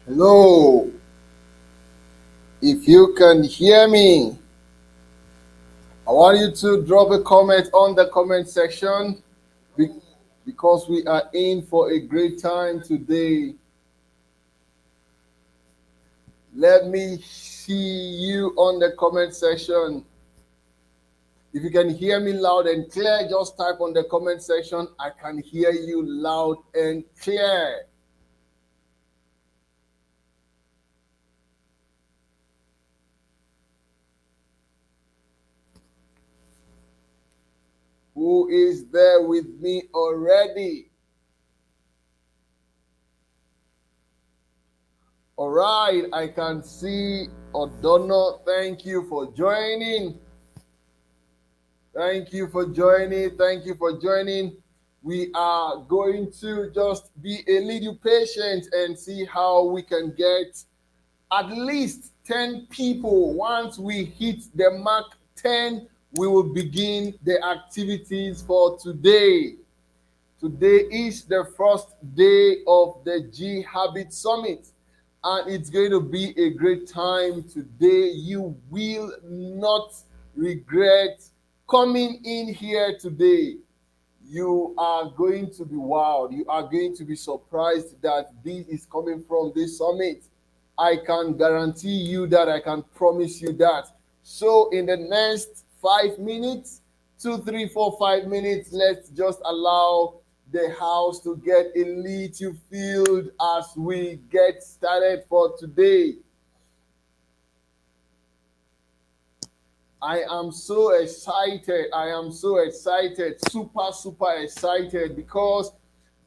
Hello, if you can hear me, I want you to drop a comment on the comment section be- because we are in for a great time today. Let me see you on the comment section. If you can hear me loud and clear, just type on the comment section. I can hear you loud and clear. Who is there with me already? All right, I can see Odono. Thank you for joining. Thank you for joining. Thank you for joining. We are going to just be a little patient and see how we can get at least 10 people. Once we hit the mark 10, we will begin the activities for today. Today is the first day of the G Habit Summit, and it's going to be a great time today. You will not regret coming in here today. You are going to be wowed. You are going to be surprised that this is coming from this summit. I can guarantee you that. I can promise you that. So, in the next 5 minutes, 2, 3, 4, 5 minutes, let's just allow the house to get a little filled as we get started for today. I am so excited. I am so excited. Super, super excited because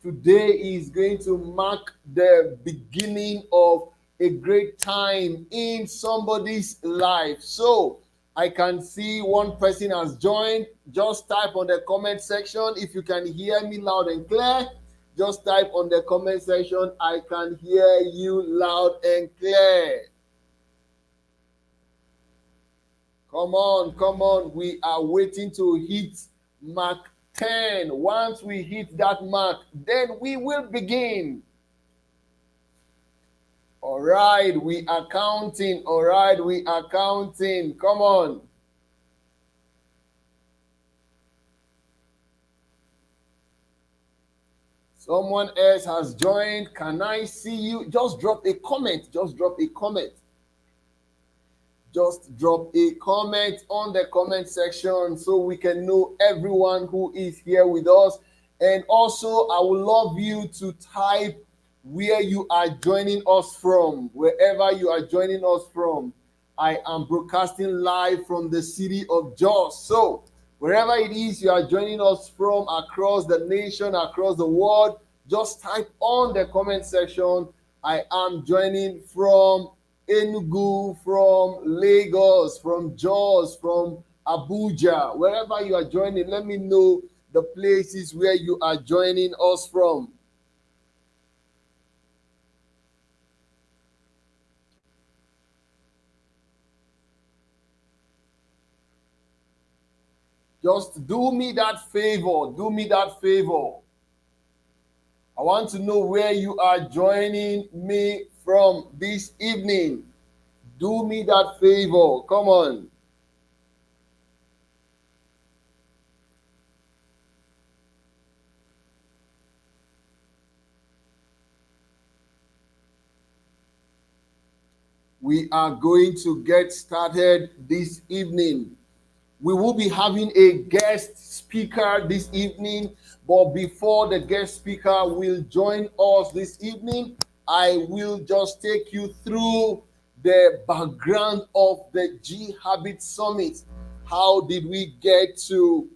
today is going to mark the beginning of a great time in somebody's life. So I can see one person has joined. Just type on the comment section if you can hear me loud and clear. Just type on the comment section, I can hear you loud and clear. Come on, come on. We are waiting to hit mark 10. Once we hit that mark, then we will begin. All right, we are counting. All right, we are counting. Come on. Someone else has joined. Can I see you? Just drop a comment. Just drop a comment. Just drop a comment on the comment section so we can know everyone who is here with us. And also, I would love you to type where you are joining us from, wherever you are joining us from. I am broadcasting live from the city of Jos. So, wherever it is you are joining us from across the nation, across the world, just type on the comment section. I am joining from Enugu, from Lagos, from Jos, from Abuja, wherever you are joining, let me know the places where you are joining us from. Just do me that favor. Do me that favor. I want to know where you are joining me from this evening. Do me that favor. Come on. We are going to get started this evening. We will be having a guest speaker this evening, but before the guest speaker will join us this evening, I will just take you through the background of the G Habit Summit. How did we get to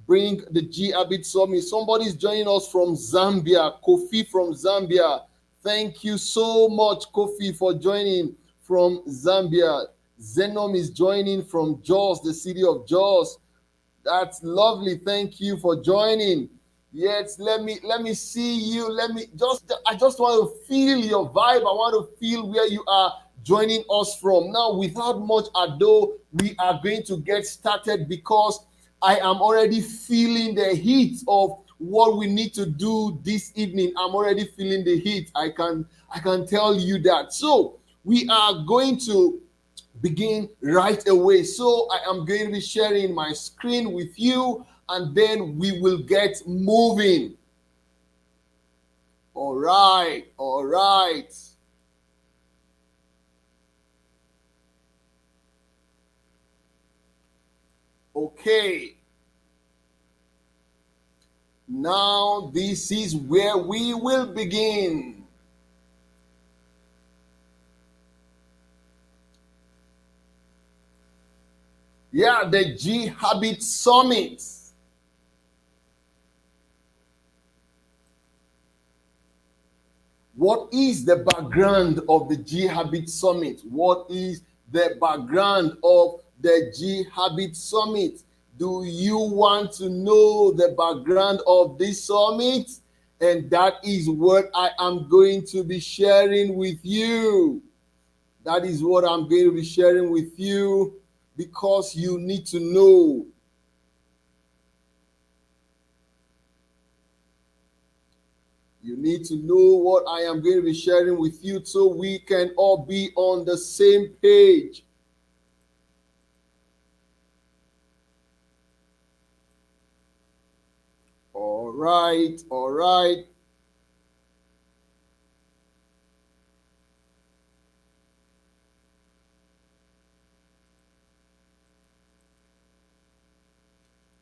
bring the G Habit Summit? Somebody's joining us from Zambia, Kofi from Zambia. Thank you so much, Kofi, for joining from Zambia. Zenom is joining from Jos, the city of Jos. That's lovely. Thank you for joining. Yes, let me see you. I just want to feel your vibe. I want to feel where you are joining us from. Now, without much ado, we are going to get started because I am already feeling the heat of what we need to do this evening. I'm already feeling the heat. I can tell you that. So we are going to begin right away. So I am going to be sharing my screen with you, and then we will get moving. All right, all right. Okay. Now this is where we will begin. Yeah, the G Habit Summit. What is the background of the G Habit Summit? What is the background of the G Habit Summit? Do you want to know the background of this summit? And that is what I am going to be sharing with you. That is what I'm going to be sharing with you because you need to know. You need to know what I am going to be sharing with you so we can all be on the same page. All right, all right.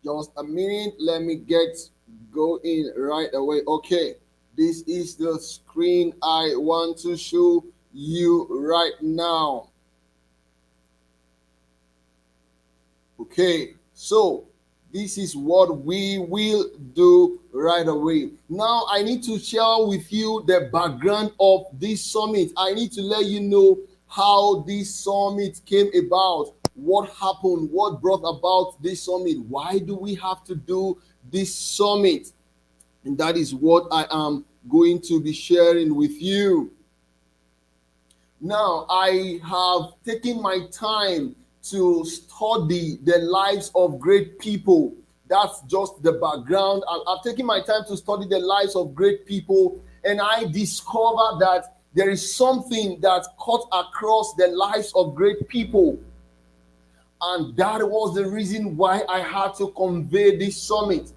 Just a minute. Let me get going right away. Okay. This is the screen I want to show you right now. Okay. So this is what we will do right away. Now I need to share with you the background of this summit. I need to let you know how this summit came about, what happened, what brought about this summit, why do we have to do this summit, and that is what I am going to be sharing with you. Now, I have taken my time to study the lives of great people. That's just the background. I've taken my time to study the lives of great people, and I discovered that there is something that cut across the lives of great people. And that was the reason why I had to convey this summit.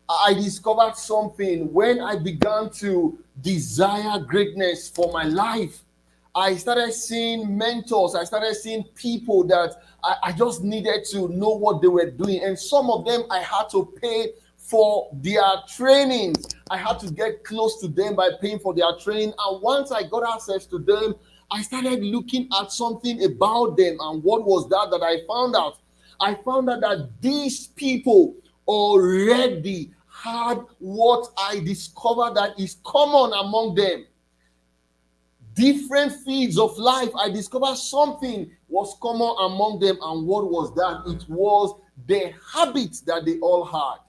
I discovered something when I began to desire greatness for my life. I started seeing mentors, I started seeing people that I just needed to know what they were doing. And some of them I had to pay for their training. I had to get close to them by paying for their training. And once I got access to them, I started looking at something about them. And what was that I found out? I found out that these people already had what I discovered that is common among them. Different fields of life. I discovered something was common among them. And what was that? It was the habits that they all had.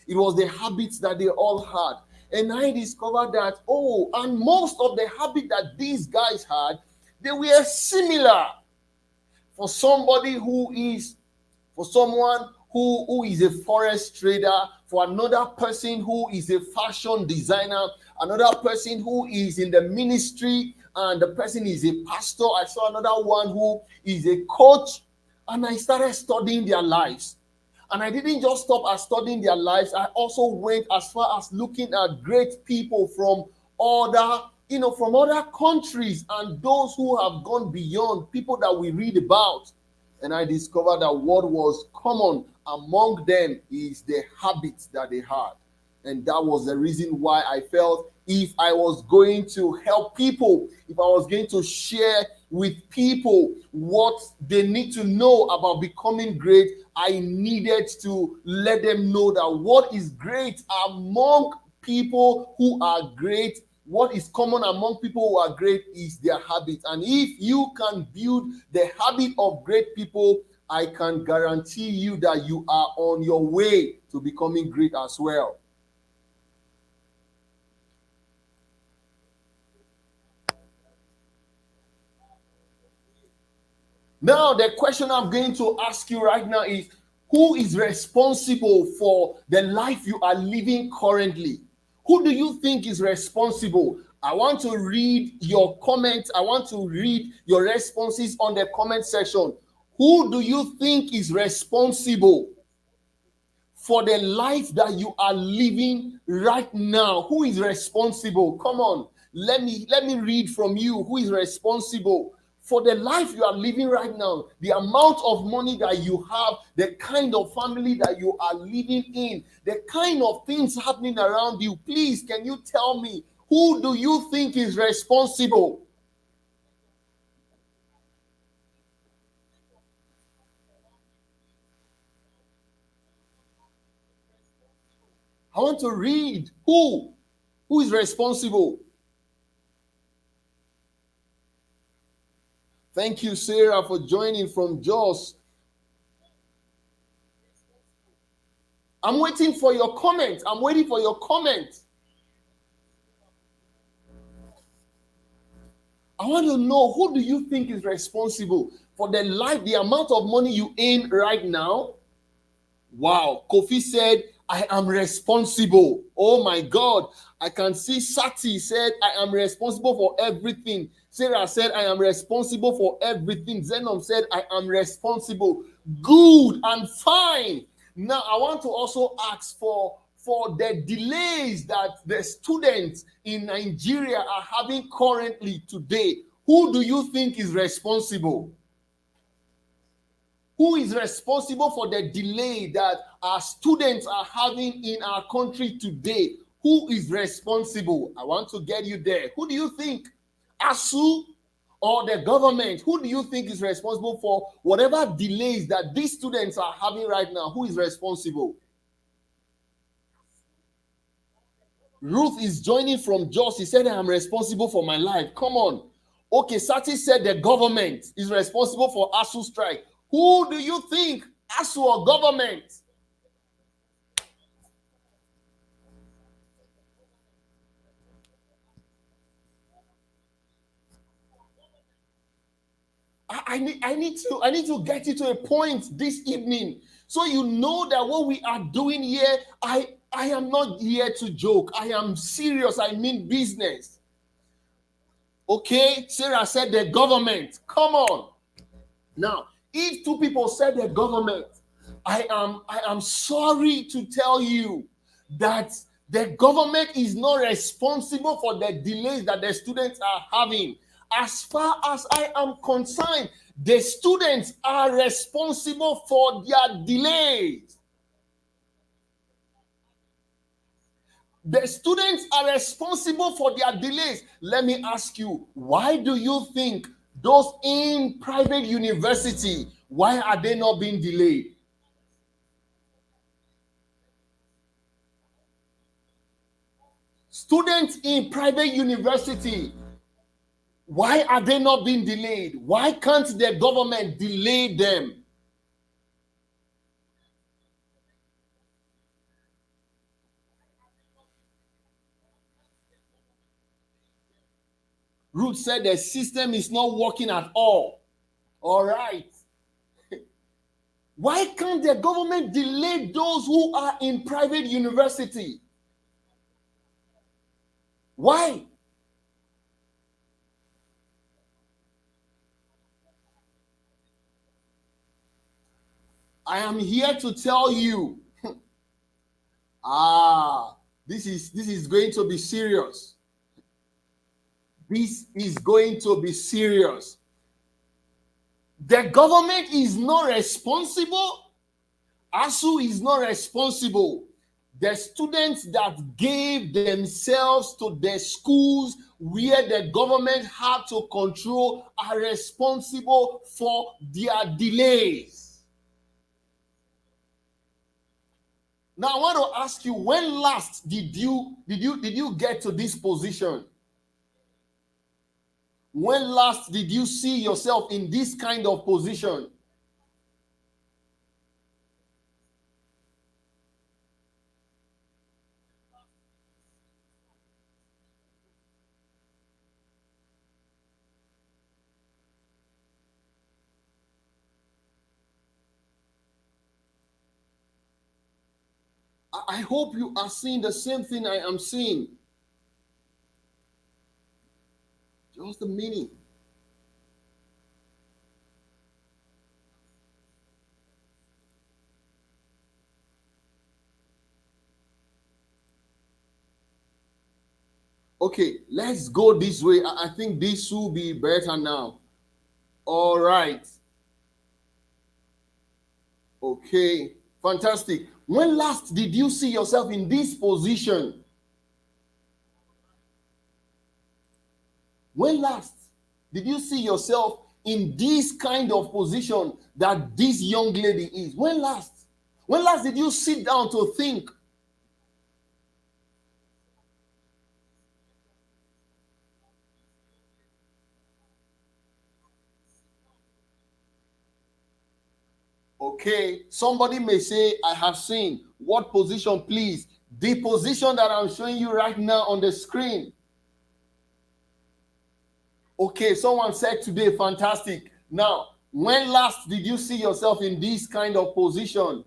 It was the habits that they all had. And I discovered that, oh, and most of the habits that these guys had, they were similar. For somebody who is, for someone who is a forest trader, for another person who is a fashion designer, another person who is in the ministry, and the person is a pastor. I saw another one who is a coach, and I started studying their lives. And I didn't just stop at studying their lives. I also went as far as looking at great people from other, from other countries and those who have gone beyond, people that we read about. And I discovered that what was common among them is the habits that they had. And that was the reason why I felt if I was going to help people, if I was going to share with people what they need to know about becoming great, I needed to let them know that what is great among people who are great, what is common among people who are great is their habit. And if you can build the habit of great people, I can guarantee you that you are on your way to becoming great as well. Now, the question I'm going to ask you right now is, Who is responsible for the life you are living currently? Who do you think is responsible? I want to read your comments. I want to read your responses on the comment section. Who do you think is responsible for the life that you are living right now? Who is responsible? Come on, let me read from you. Who is responsible for the life you are living right now? The amount of money that you have, the kind of family that you are living in, the kind of things happening around you. Please, can you tell me, who do you think is responsible? I want to read. Who is responsible? Thank you, Sarah, for joining from Jos. I'm waiting for your comment. I'm waiting for your comment. I want to know, who do you think is responsible for the life, the amount of money you earn right now? Wow. Kofi said, I am responsible. Oh my God. I can see Sati said, I am responsible for everything. Sarah said, I am responsible for everything. Zenom said, I am responsible. Good and fine. Now, I want to also ask for the delays that the students in Nigeria are having currently today. Who do you think is responsible? Who is responsible for the delay that our students are having in our country today? Who is responsible? I want to get you there. Who do you think? ASU or the government? Who do you think is responsible for whatever delays that these students are having right now? Who is responsible? Ruth is joining from Jos. He said, I am responsible for my life. Come on. Okay, Sati said the government is responsible for ASU strike. Who do you think? ASU or government? I need to get you to a point this evening, so you know that what we are doing here, I am not here to joke. I am serious. I mean business. Okay, Sarah said the government. Come on. Now, if two people said the government, I am sorry to tell you that the government is not responsible for the delays that the students are having. As far as I am concerned, the students are responsible for their delays. The students are responsible for their delays. Let me ask you, why do you think those in private university, why are they not being delayed? Students in private university, why are they not being delayed? Why can't the government delay them? Ruth said the system is not working at all. All right. Why can't the government delay those who are in private university? Why? I am here to tell you, this is going to be serious. This is going to be serious. The government is not responsible. ASU is not responsible. The students that gave themselves to the schools where the government had to control are responsible for their delays. Now I want to ask you, when last did you get to this position? When last did you see yourself in this kind of position? I hope you are seeing the same thing I am seeing. Just the meaning. Okay, let's go this way. I think this will be better now. All right. Okay, fantastic. When last did you see yourself in this position? When last did you see yourself in this kind of position that this young lady is? When last? When last did you sit down to think? Okay, somebody may say, I have seen. What position, please? The position that I'm showing you right now on the screen. Okay, someone said today, fantastic. Now, when last did you see yourself in this kind of position?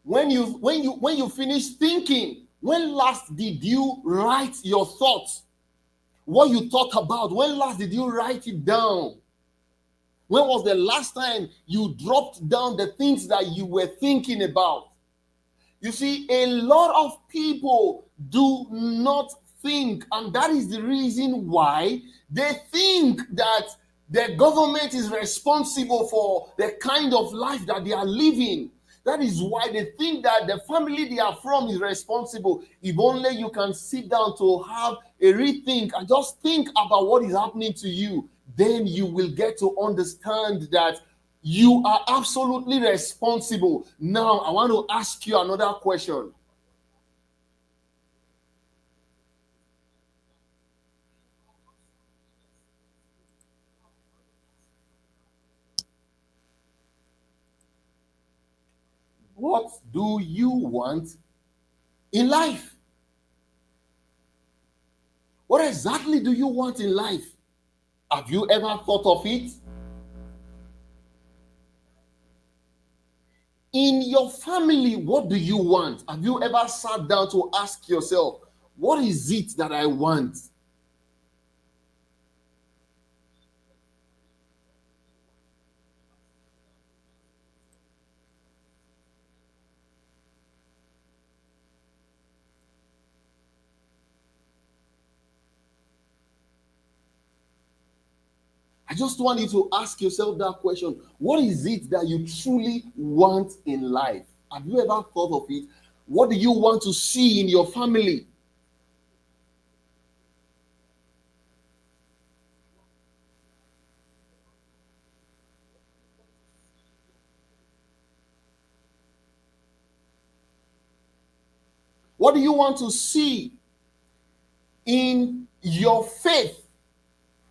When you finish thinking, when last did you write your thoughts? What you thought about, when last did you write it down? When was the last time you dropped down the things that you were thinking about? You see, a lot of people do not think, and that is the reason why they think that the government is responsible for the kind of life that they are living. That is why they think that the family they are from is responsible. If only you can sit down to have a rethink and just think about what is happening to you, then you will get to understand that you are absolutely responsible. Now, I want to ask you another question. What do you want in life? What exactly do you want in life? Have you ever thought of it? In your family, what do you want? Have you ever sat down to ask yourself, what is it that I want? I just want you to ask yourself that question. What is it that you truly want in life? Have you ever thought of it? What do you want to see in your family? What do you want to see in your faith?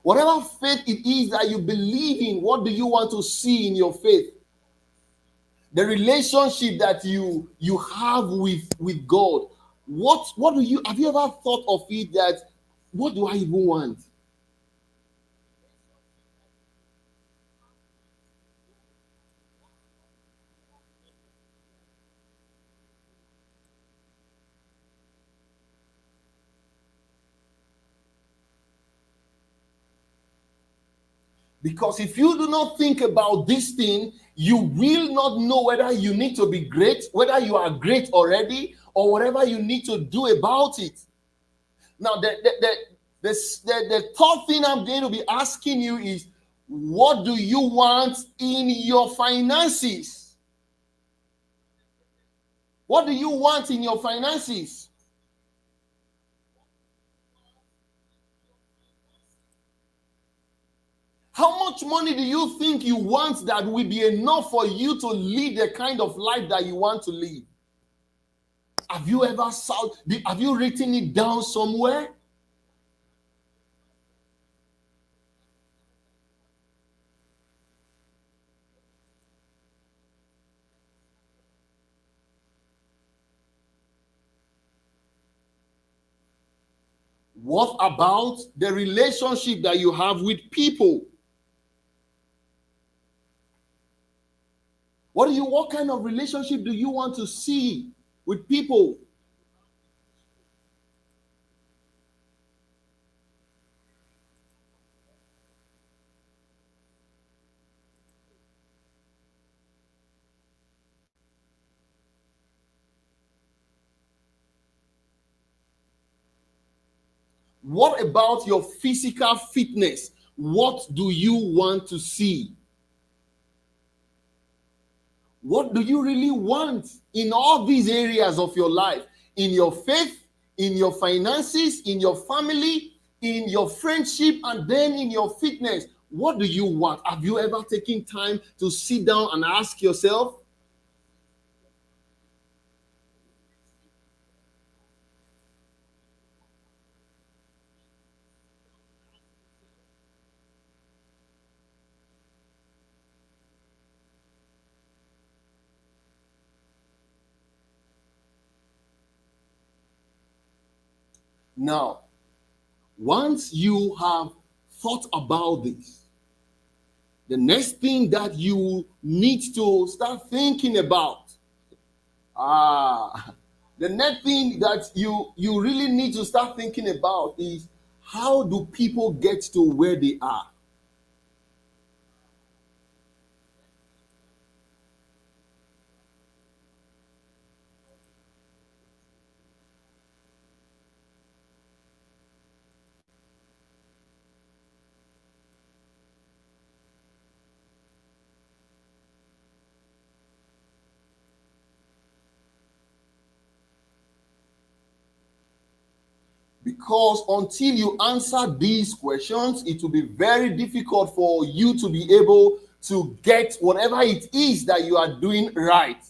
Whatever faith it is that you believe in, what do you want to see in your faith? The relationship that you have with God. What do you have you ever thought of it that what do I even want? Because if you do not think about this thing, you will not know whether you need to be great, whether you are great already, or whatever you need to do about it. Now, the third thing I'm going to be asking you is, what do you want in your finances? What do you want in your finances? How much money do you think you want that will be enough for you to live the kind of life that you want to live? Have you written it down somewhere? What about the relationship that you have with people? What kind of relationship do you want to see with people? What about your physical fitness? What do you want to see? What do you really want in all these areas of your life? In your faith, in your finances, in your family, in your friendship, and then in your fitness. What do you want? Have you ever taken time to sit down and ask yourself? Now, once you have thought about this, the next thing that you need to start thinking about, the next thing that you really need to start thinking about is, how do people get to where they are? Because until you answer these questions, it will be very difficult for you to be able to get whatever it is that you are doing right.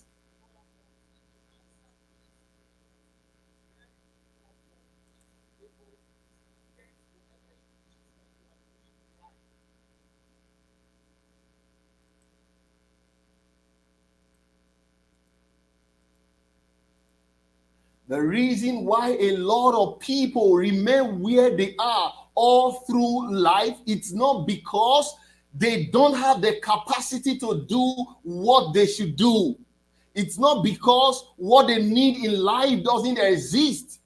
The reason why a lot of people remain where they are all through life, it's not because they don't have the capacity to do what they should do. It's not because what they need in life doesn't exist.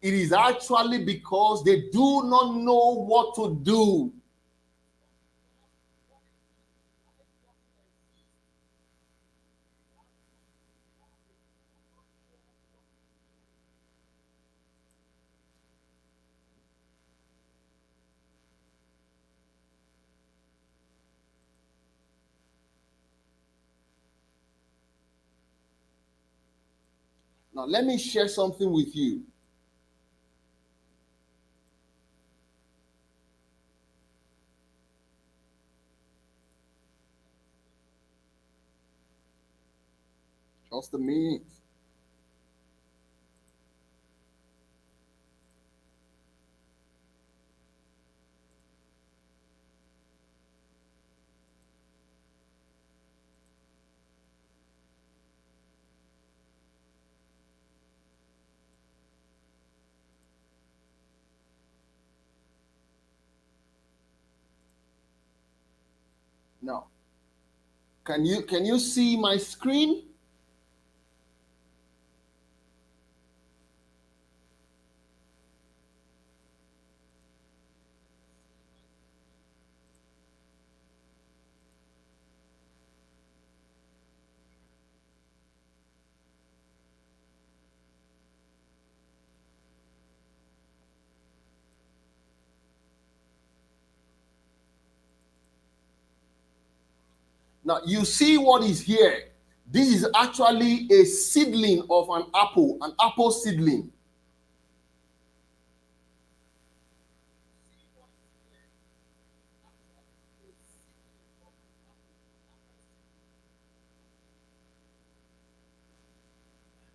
It is actually because they do not know what to do. Now, let me share something with you. Just a minute. Now, can you see my screen? Now, you see what is here. This is actually a seedling of an apple seedling.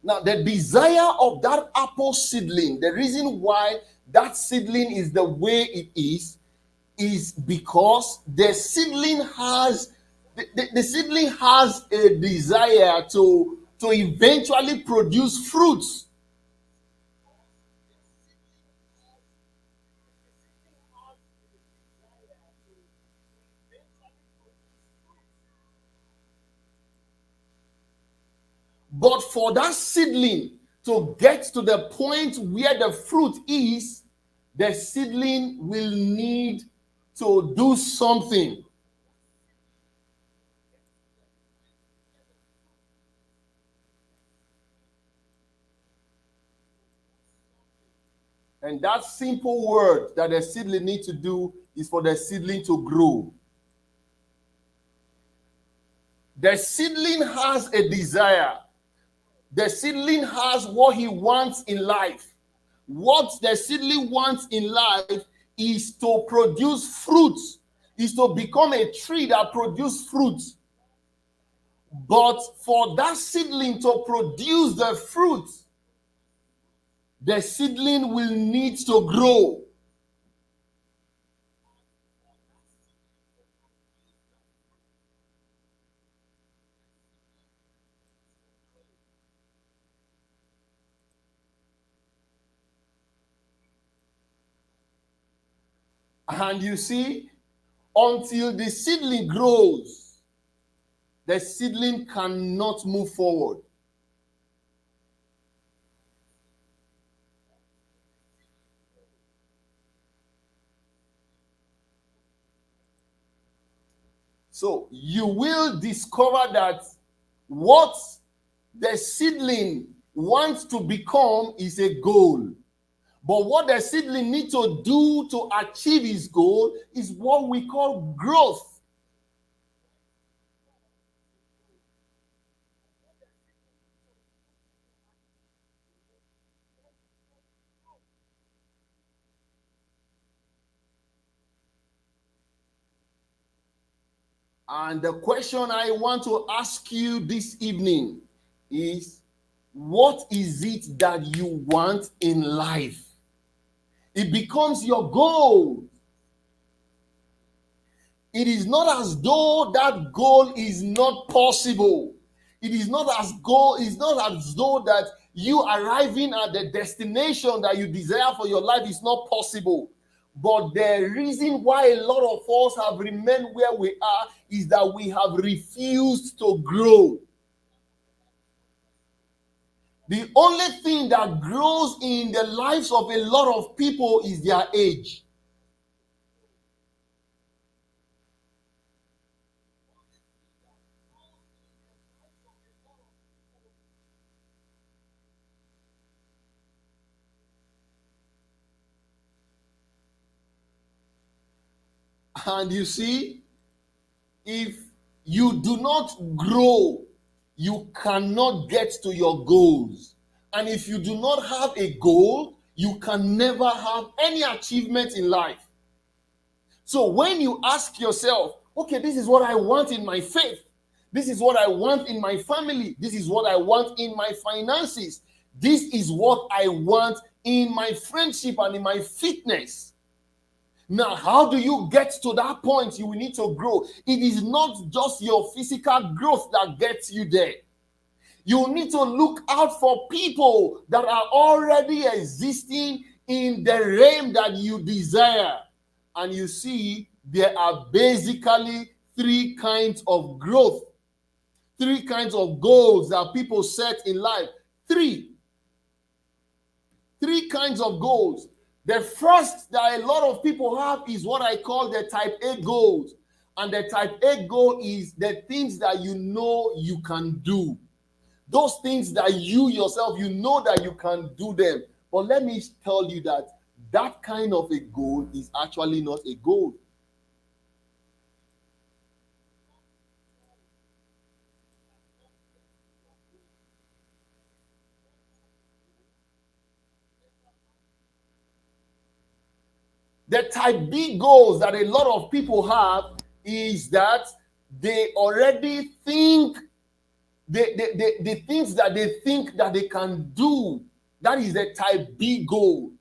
Now, the desire of that apple seedling, the reason why that seedling is the way it is because the seedling has a desire to eventually produce fruits. But for that seedling to get to the point where the fruit is, the seedling will need to do something. And that simple word that the seedling needs to do is for the seedling to grow. The seedling has a desire. The seedling has what he wants in life. What the seedling wants in life is to produce fruits, is to become a tree that produces fruits. But for that seedling to produce the fruit, the seedling will need to grow. And you see, until the seedling grows, the seedling cannot move forward. So you will discover that what the seedling wants to become is a goal. But what the seedling needs to do to achieve his goal is what we call growth. And the question I want to ask you this evening is, what is it that you want in life? It becomes your goal. It is not as though that goal is not possible. It is not as though that you arriving at the destination that you desire for your life is not possible. But the reason why a lot of us have remained where we are is that we have refused to grow. The only thing that grows in the lives of a lot of people is their age. And you see, if you do not grow, you cannot get to your goals. And if you do not have a goal, you can never have any achievement in life. So when you ask yourself, okay, this is what I want in my faith, this is what I want in my family, this is what I want in my finances, this is what I want in my friendship and in my fitness. Now, how do you get to that point? You will need to grow. It is not just your physical growth that gets you there. You need to look out for people that are already existing in the realm that you desire. And you see, there are basically three kinds of growth, three kinds of goals that people set in life. Three kinds of goals. The first that a lot of people have is what I call the type A goals. And the type A goal is the things that you know you can do. Those things that you yourself, you know that you can do them. But let me tell you that that kind of a goal is actually not a goal. The type B goals that a lot of people have is that they already think the things that they think that they can do. That is the type B goal.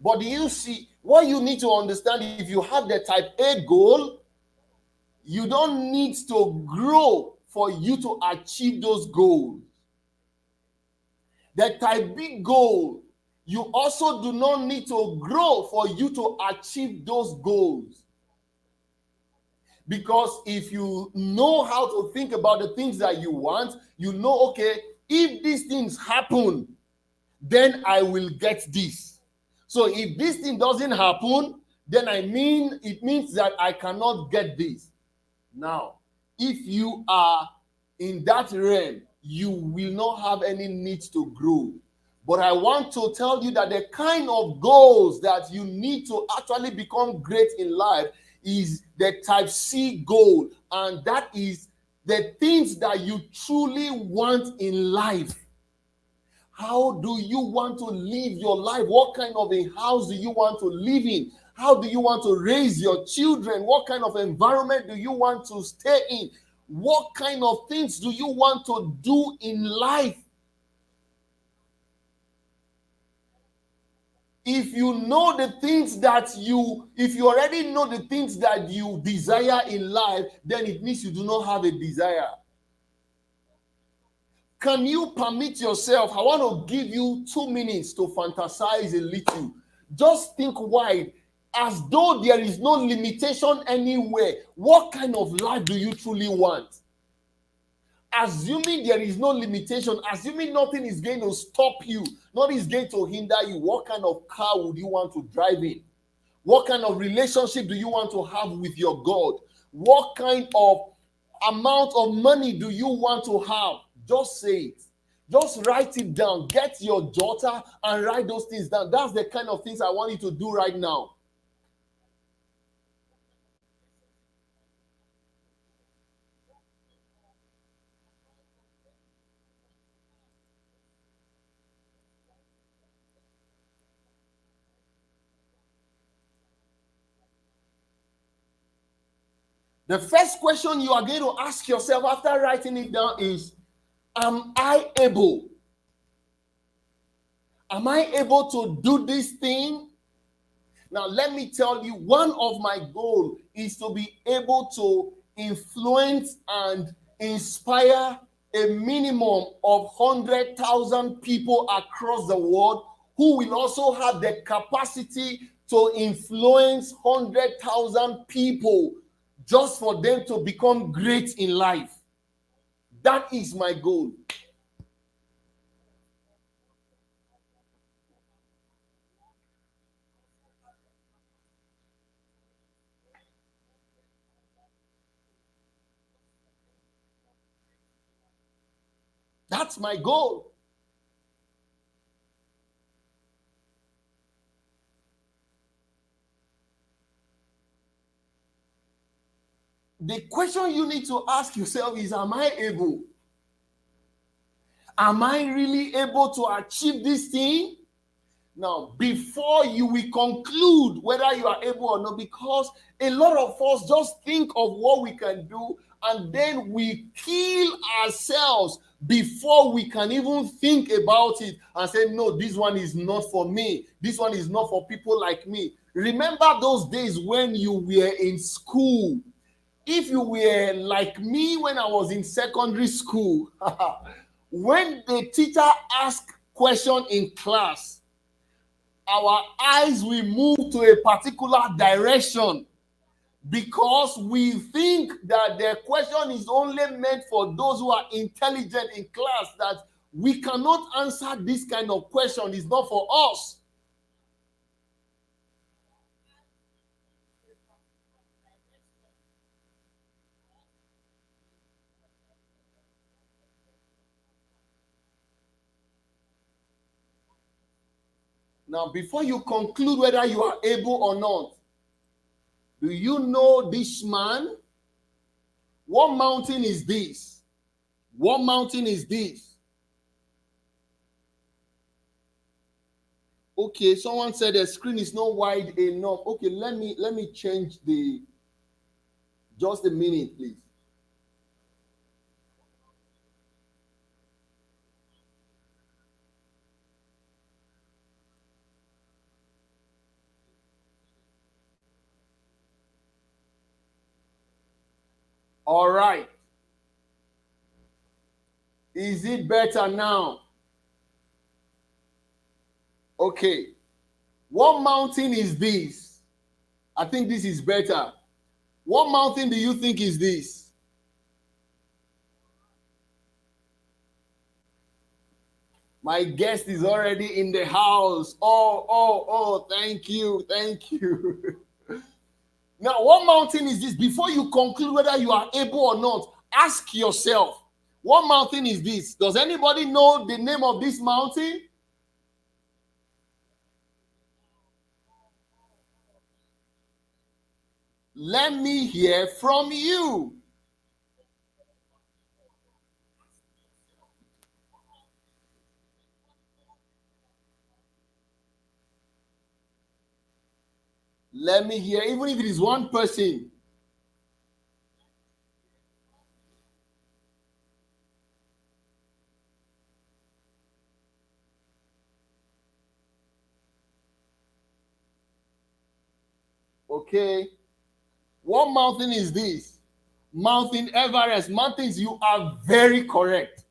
But you see, what you need to understand, if you have the type A goal, you don't need to grow for you to achieve those goals. The type B goal, you also do not need to grow for you to achieve those goals. Because if you know how to think about the things that you want, you know, okay, if these things happen, then I will get this. So if this thing doesn't happen, then it means that I cannot get this. Now, if you are in that realm, you will not have any need to grow. But I want to tell you that the kind of goals that you need to actually become great in life is the type C goal, and that is the things that you truly want in life. How do you want to live your life? What kind of a house do you want to live in? How do you want to raise your children? What kind of environment do you want to stay in? What kind of things do you want to do in life? If you know the things that if you already know the things that you desire in life, then it means you do not have a desire. Can you permit yourself? I want to give you 2 minutes to fantasize a little. Just think wide, as though there is no limitation anywhere. What kind of life do you truly want? Assuming there is no limitation, assuming nothing is going to stop you, nothing is going to hinder you, what kind of car would you want to drive in? What kind of relationship do you want to have with your God? What kind of amount of money do you want to have? Just say it. Just write it down. Get your daughter and write those things down. That's the kind of things I want you to do right now. The first question you are going to ask yourself after writing it down is, am I able? Am I able to do this thing? Now, let me tell you, one of my goals is to be able to influence and inspire a minimum of 100,000 people across the world who will also have the capacity to influence 100,000 people just for them to become great in life. That is my goal. That's my goal. The question you need to ask yourself is, am I able? Am I really able to achieve this thing? Now, before you will conclude whether you are able or not, because a lot of us just think of what we can do and then we kill ourselves before we can even think about it and say, no, this one is not for me. This one is not for people like me. Remember those days when you were in school? If you were like me when I was in secondary school, when the teacher asked question in class, our eyes will move to a particular direction because we think that the question is only meant for those who are intelligent in class, that we cannot answer this kind of question. It's not for us. Now, before you conclude whether you are able or not, do you know this man? What mountain is this? What mountain is this? Okay, someone said the screen is not wide enough. Okay, let me change the, just a minute, please. All right. Is it better now? Okay. What mountain is this? I think this is better. What mountain do you think is this? My guest is already in the house. Oh, thank you. Thank you. Now, what mountain is this? Before you conclude whether you are able or not, ask yourself, what mountain is this? Does anybody know the name of this mountain? Let me hear from you. Let me hear, even if it is one person. Okay. What mountain is this? Mountain Everest. Mountains, you are very correct.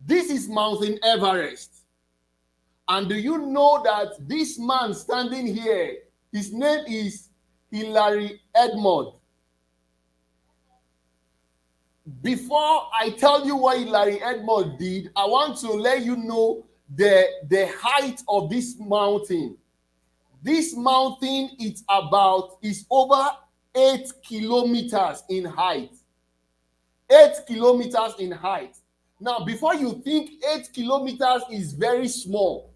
This is Mountain Everest. And do you know that this man standing here, his name is Hilary Edmond? Before I tell you what Hilary Edmond did, I want to let you know the height of this mountain. This mountain is over 8 kilometers in height. 8 kilometers in height. Now, before you think 8 kilometers is very small,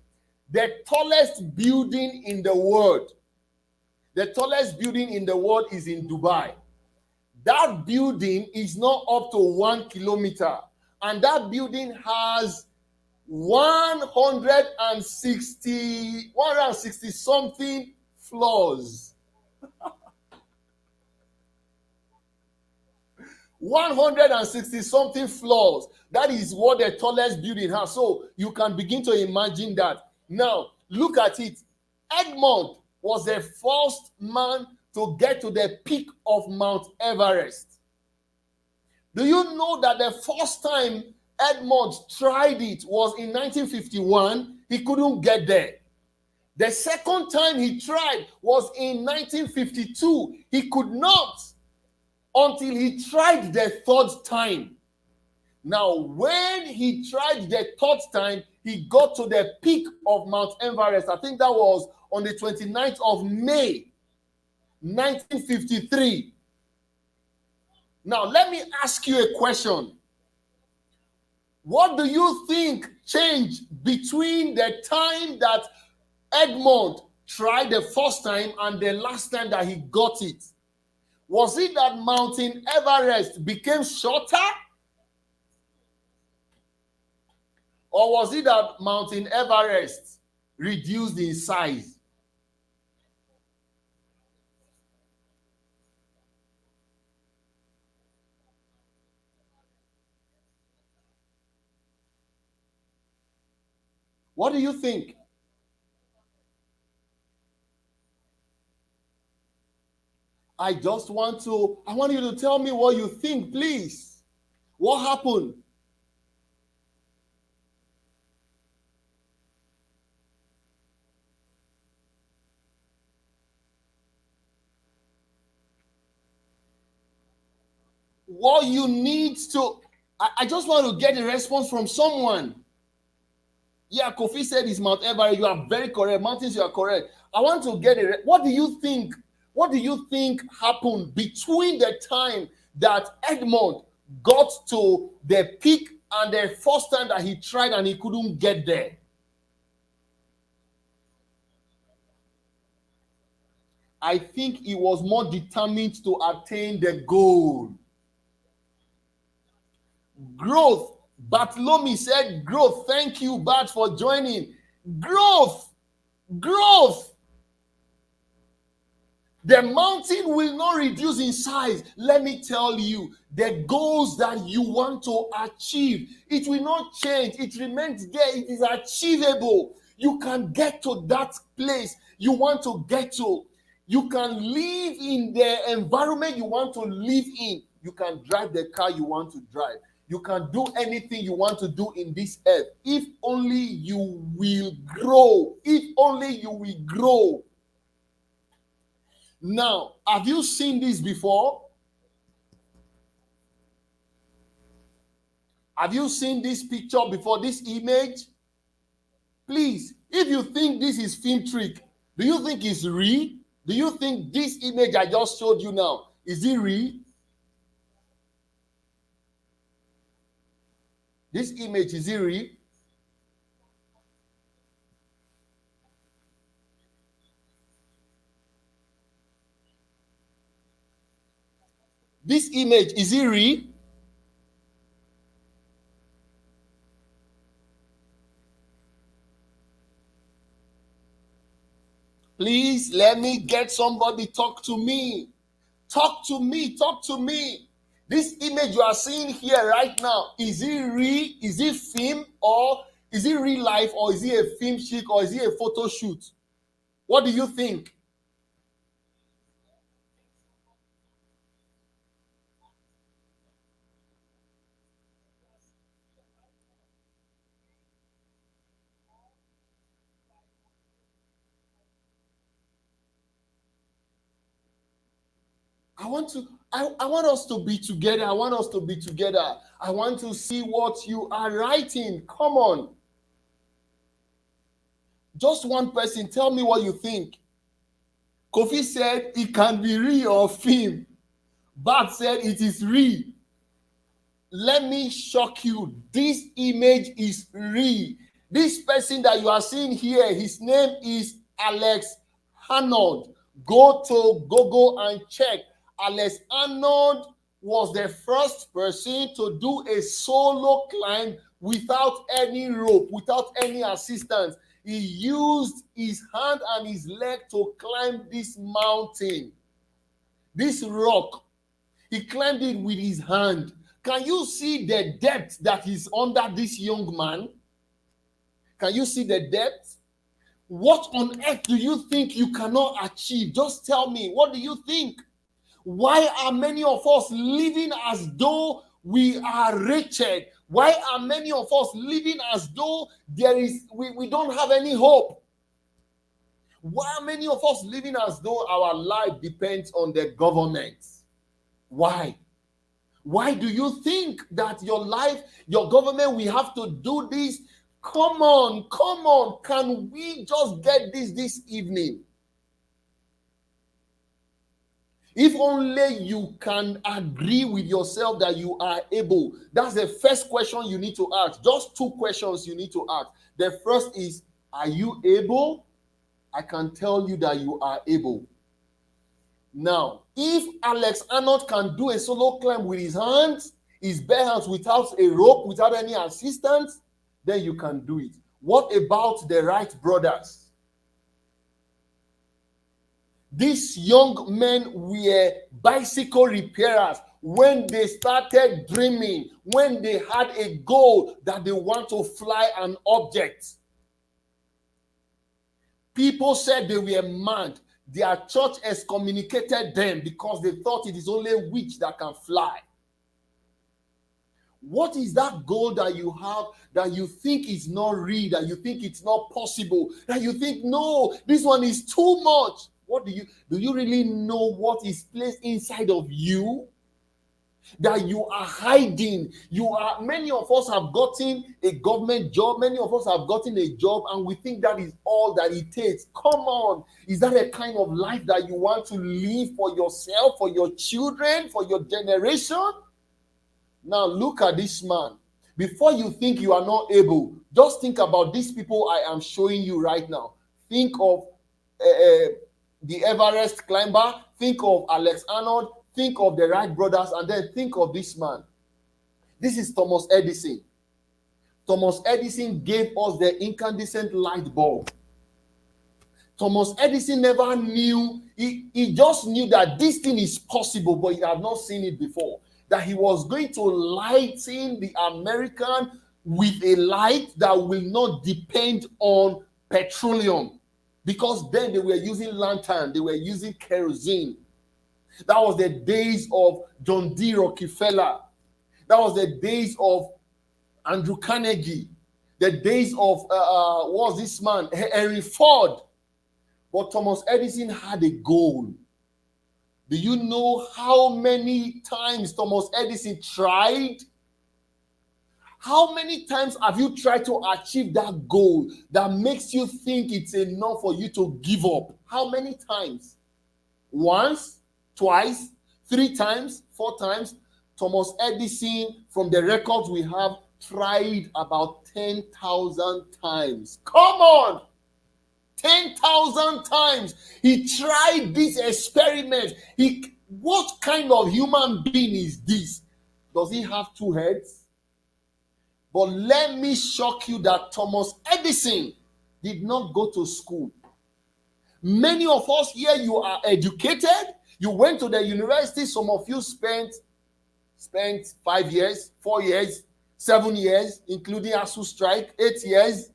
the tallest building in the world, is in Dubai. That building is not up to 1 kilometer, and that building has 160 something floors. 160 something floors. That is what the tallest building has. So you can begin to imagine that. Now, look at it. Edmond was the first man to get to the peak of Mount Everest. Do you know that the first time Edmond tried it was in 1951? He couldn't get there. The second time he tried was in 1952. He could not until he tried the third time. Now, when he tried the third time, he got to the peak of Mount Everest. I think that was on the 29th of May, 1953. Now, let me ask you a question. What do you think changed between the time that Edmond tried the first time and the last time that he got it? Was it that Mountain Everest became shorter? Or was it that Mountain Everest reduced in size? What do you think? I want you to tell me what you think, please. What happened? What you need to, I just want to get a response from someone. Yeah, Kofi said it's Mount Everest. You are very correct. Mountains, you are correct. I want to get it. What do you think? What do you think happened between the time that Edmond got to the peak and the first time that he tried and he couldn't get there? I think he was more determined to attain the goal. Growth. Bartholomew said growth. Thank you, Bart, for joining. Growth. Growth. The mountain will not reduce in size. Let me tell you, the goals that you want to achieve, it will not change. It remains there. It is achievable. You can get to that place you want to get to. You can live in the environment you want to live in. You can drive the car you want to drive. You can do anything you want to do in this earth. If only you will grow. If only you will grow. Now, have you seen this before? Have you seen this picture before, this image? Please, if you think this is film trick, do you think it's real? Do you think this image I just showed you now, is it real? This image, is it real? This image, is it real? Please let me get somebody talk to me. Talk to me. Talk to me. This image you are seeing here right now, is it real? Is it film, or is it real life, or is it a film shoot, or is it a photo shoot? What do you think? I want us to be together. I want us to be together. I want to see what you are writing. Come on. Just one person, tell me what you think. Kofi said it can be real or film. Bart said it is real. Let me shock you. This image is real. This person that you are seeing here, his name is Alex Arnold. Go to Google and check. Alex Arnold was the first person to do a solo climb without any rope, without any assistance. He used his hand and his leg to climb this mountain, this rock. He climbed it with his hand. Can you see the depth that is under this young man? Can you see the depth? What on earth do you think you cannot achieve? Just tell me, what do you think? Why are many of us living as though we are wretched? Why are many of us living as though we don't have any hope? Why are many of us living as though our life depends on the government? Why? Why do you think that your life, your government, we have to do this? Come on, come on. Can we just get this evening? If only you can agree with yourself that you are able. That's the first question you need to ask. Just two questions you need to ask. The first is, are you able? I can tell you that you are able. Now, if Alex Arnold can do a solo climb with his hands, his bare hands, without a rope, without any assistance, then you can do it. What about the Wright brothers? These young men were bicycle repairers. When they started dreaming, when they had a goal that they want to fly an object, people said they were mad. Their church excommunicated them because they thought it is only a witch that can fly. What is that goal that you have that you think is not real, that you think it's not possible, that you think, no, this one is too much? What do you really know what is placed inside of you that you are hiding? Many of us have gotten a government job, many of us have gotten a job, and we think that is all that it takes. Come on, is that a kind of life that you want to live for yourself, for your children, for your generation? Now look at this man. Before you think you are not able, just think about these people I am showing you right now. Think of the Everest climber, think of Alex Arnold, think of the Wright brothers, and then think of this man. This is Thomas Edison. Thomas Edison gave us the incandescent light bulb. Thomas Edison never knew, he just knew that this thing is possible, but he had not seen it before. That he was going to lighten the American with a light that will not depend on petroleum. Because then they were using lantern, they were using kerosene. That was the days of John D. Rockefeller. That was the days of Andrew Carnegie. The days of, what was this man? Henry Ford. But Thomas Edison had a goal. Do you know how many times Thomas Edison tried? How many times have you tried to achieve that goal that makes you think it's enough for you to give up? How many times? Once, twice, 3 times, 4 times? Thomas Edison, from the records we have, tried about 10,000 times. Come on! 10,000 times. He tried this experiment. What kind of human being is this? Does he have 2 heads? But let me shock you that Thomas Edison did not go to school. Many of us here, you are educated. You went to the university. Some of you spent 5 years, 4 years, 7 years, including ASU strike, 8 years.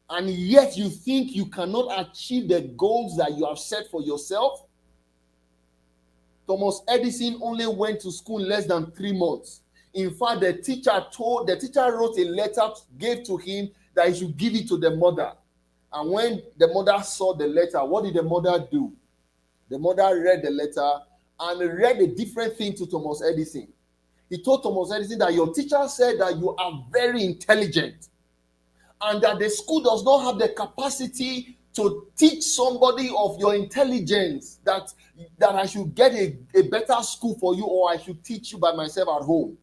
And yet you think you cannot achieve the goals that you have set for yourself. Thomas Edison only went to school less than 3 months. In fact, the teacher wrote a letter, gave to him that he should give it to the mother. And when the mother saw the letter, what did the mother do? The mother read the letter and read a different thing to Thomas Edison. He told Thomas Edison that your teacher said that you are very intelligent and that the school does not have the capacity to teach somebody of your intelligence, that I should get a better school for you, or I should teach you by myself at home.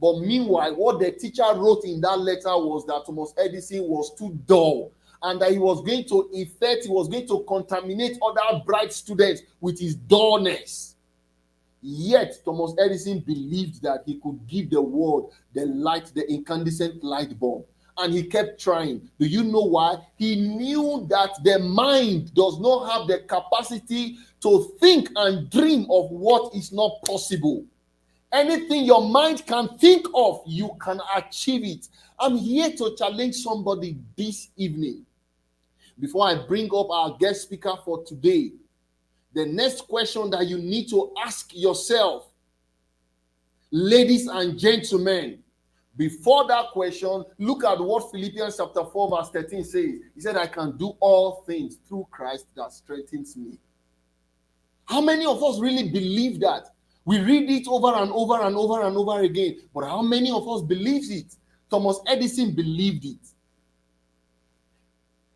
But meanwhile, what the teacher wrote in that letter was that Thomas Edison was too dull, and that he was going to contaminate other bright students with his dullness. Yet, Thomas Edison believed that he could give the world the light, the incandescent light bulb. And he kept trying. Do you know why? He knew that the mind does not have the capacity to think and dream of what is not possible. Anything your mind can think of, you can achieve it. I'm here to challenge somebody this evening. Before I bring up our guest speaker for today, the next question that you need to ask yourself, ladies and gentlemen, before that question, look at what Philippians chapter 4 verse 13 says. He said, I can do all things through Christ that strengthens me. How many of us really believe that? We read it over and over and over and over again. But how many of us believes it? Thomas Edison believed it.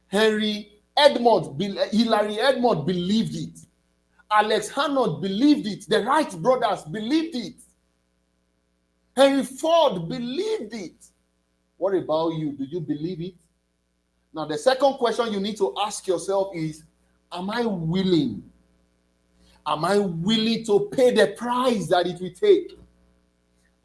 Hilary Edmond believed it. Alex Honnold believed it. The Wright brothers believed it. Henry Ford believed it. What about you? Do you believe it? Now, the second question you need to ask yourself is, am I willing? Am I willing to pay the price that it will take?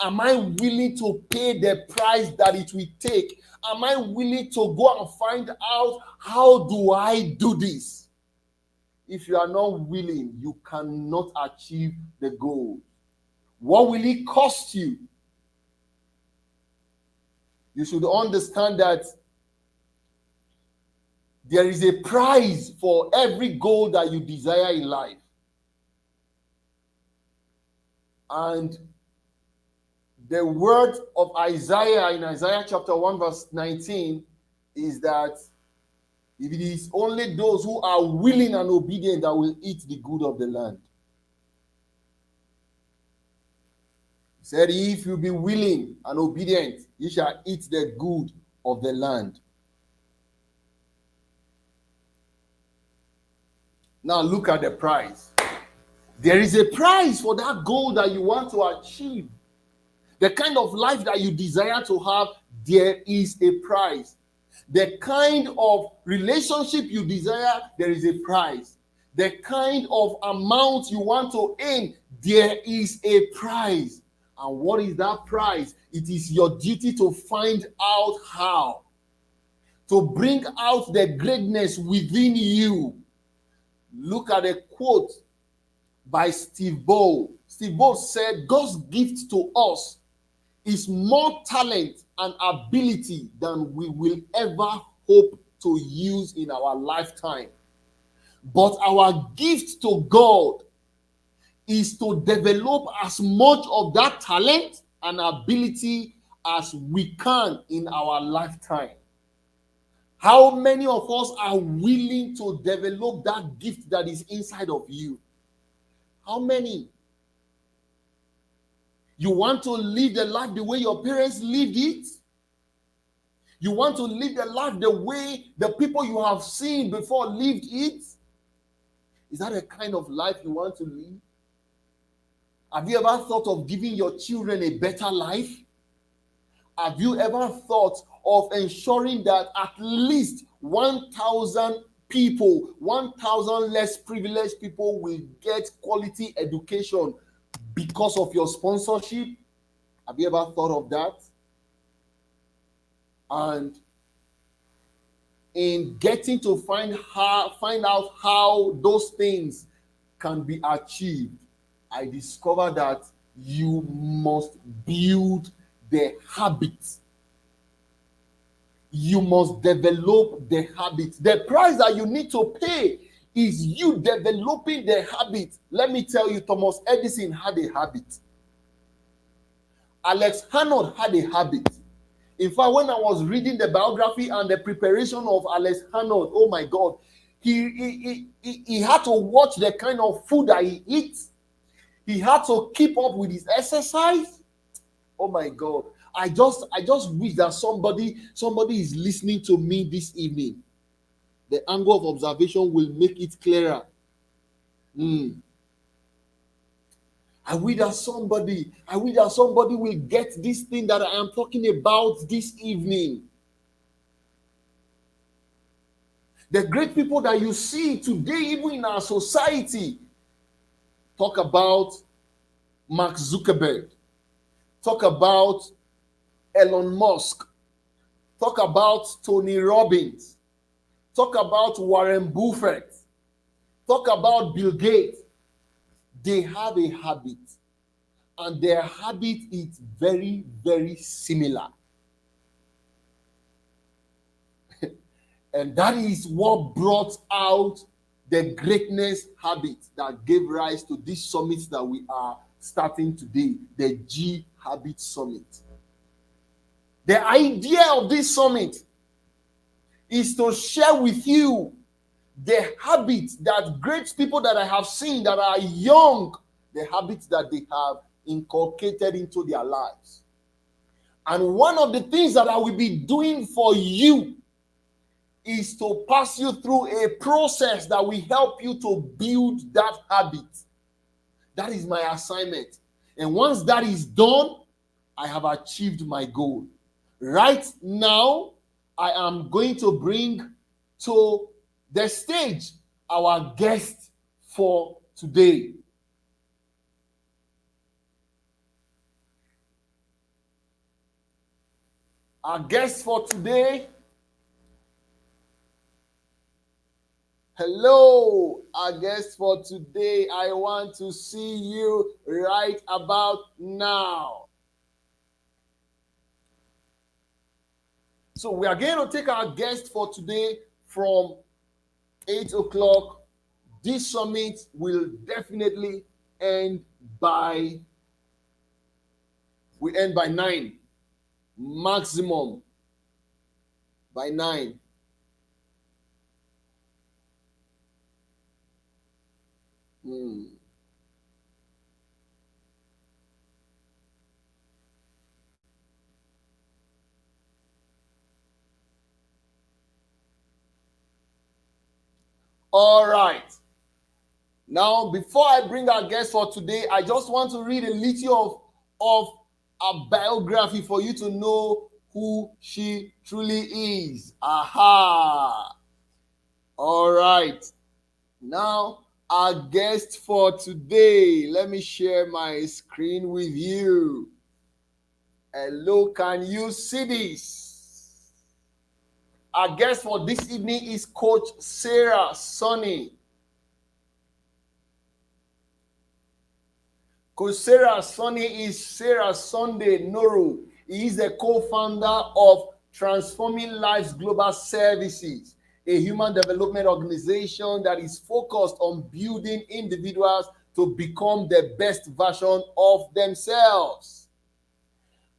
Am I willing to pay the price that it will take? Am I willing to go and find out, how do I do this? If you are not willing, you cannot achieve the goal. What will it cost you? You should understand that there is a price for every goal that you desire in life. And the word of Isaiah in Isaiah chapter 1 verse 19 is that if it is only those who are willing and obedient that will eat the good of the land. He said, if you be willing and obedient, you shall eat the good of the land. Now look at the price. There is a price for that goal that you want to achieve. The kind of life that you desire to have, there is a price. The kind of relationship you desire, there is a price. The kind of amount you want to earn, there is a price. And what is that price? It is your duty to find out how. To bring out the greatness within you. Look at a quote by Steve Bow. Steve Bow said, God's gift to us is more talent and ability than we will ever hope to use in our lifetime. But our gift to God is to develop as much of that talent and ability as we can in our lifetime. How many of us are willing to develop that gift that is inside of you? How many? You want to live the life the way your parents lived it? You want to live the life the way the people you have seen before lived it? Is that a kind of life you want to live? Have you ever thought of giving your children a better life? Have you ever thought of ensuring that at least 1,000 people, 1,000 less privileged people will get quality education because of your sponsorship? Have you ever thought of that? And in getting to find out how those things can be achieved, I discovered that you must build the habits. You must develop the habits. The price that you need to pay is you developing the habit. Let me tell you, Thomas Edison had a habit. Alex Honnold had a habit. In fact, when I was reading the biography and the preparation of Alex Honnold, oh my God, he had to watch the kind of food that he eats. He had to keep up with his exercise. Oh my God. I just wish that somebody is listening to me this evening. The angle of observation will make it clearer. I wish that somebody will get this thing that I am talking about this evening. The great people that you see today, even in our society, talk about Mark Zuckerberg, talk about Elon Musk, talk about Tony Robbins, talk about Warren Buffett, talk about Bill Gates. They have a habit, and their habit is very, very similar. And that is what brought out the greatness habit that gave rise to this summit that we are starting today, the G Habit Summit. The idea of this summit is to share with you the habits that great people that I have seen that are young, the habits that they have inculcated into their lives. And one of the things that I will be doing for you is to pass you through a process that will help you to build that habit. That is my assignment. And once that is done, I have achieved my goal. Right now, I am going to bring to the stage our guest for today. Our guest for today. Hello, our guest for today. I want to see you right about now. So we are going to take our guest for today from 8 o'clock. This summit will definitely end by 9. Maximum by 9. All right. Now, before I bring our guest for today, I just want to read a little of a biography for you to know who she truly is. Aha. All right. Now, our guest for today. Let me share my screen with you. Hello, can you see this? Our guest for this evening is Coach Sarah Sonny. Coach Sarah Sonny is Sarah Sunday Noru. He is the co-founder of Transforming Lives Global Services, a human development organization that is focused on building individuals to become the best version of themselves.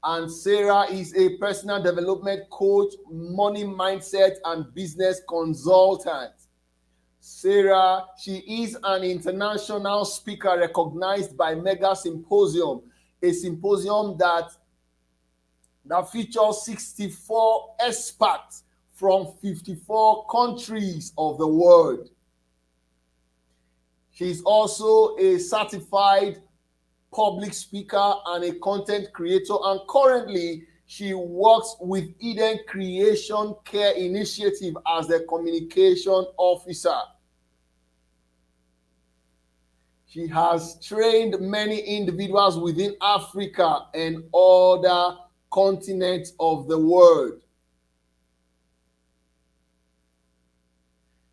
And Sarah is a personal development coach, money mindset, and business consultant. Sarah, she is an international speaker recognized by Mega Symposium, a symposium that features 64 experts from 54 countries of the world. She's also a certified public speaker and a content creator, and currently she works with Eden Creation Care Initiative as the communication officer. She has trained many individuals within Africa and other continents of the world.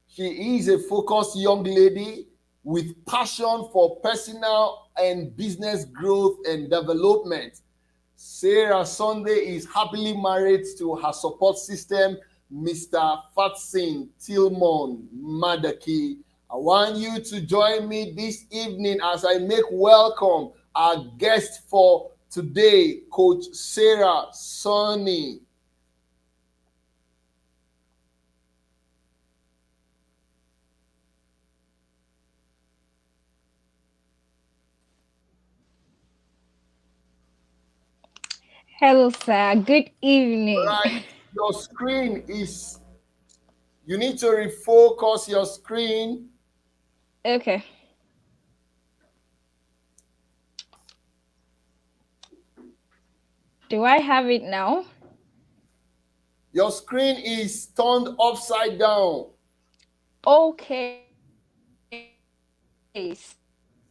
She is a focused young lady with passion for personal and business growth and development. Sarah Sunday is happily married to her support system, Mr. Fatsin Tilmon Madaki. I want you to join me this evening as I make welcome our guest for today, Coach Sarah Sunny. Hello, sir. Good evening. Right, your screen is, you need to refocus your screen. Okay. Do I have it now? Your screen is turned upside down. Okay.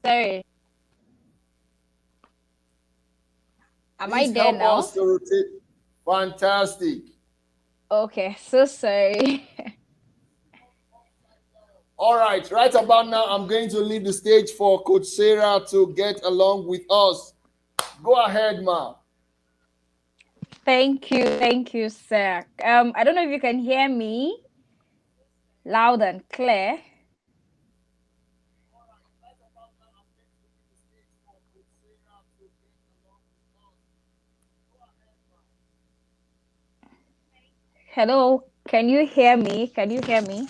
Sorry. Am I Please there help now? us to rotate. Fantastic. Okay. So sorry. All right about now, I'm going to leave the stage for Coach Sarah to get along with us. Go ahead, ma. Thank you, sir. I don't know if you can hear me loud and clear. Hello. Can you hear me? Can you hear me?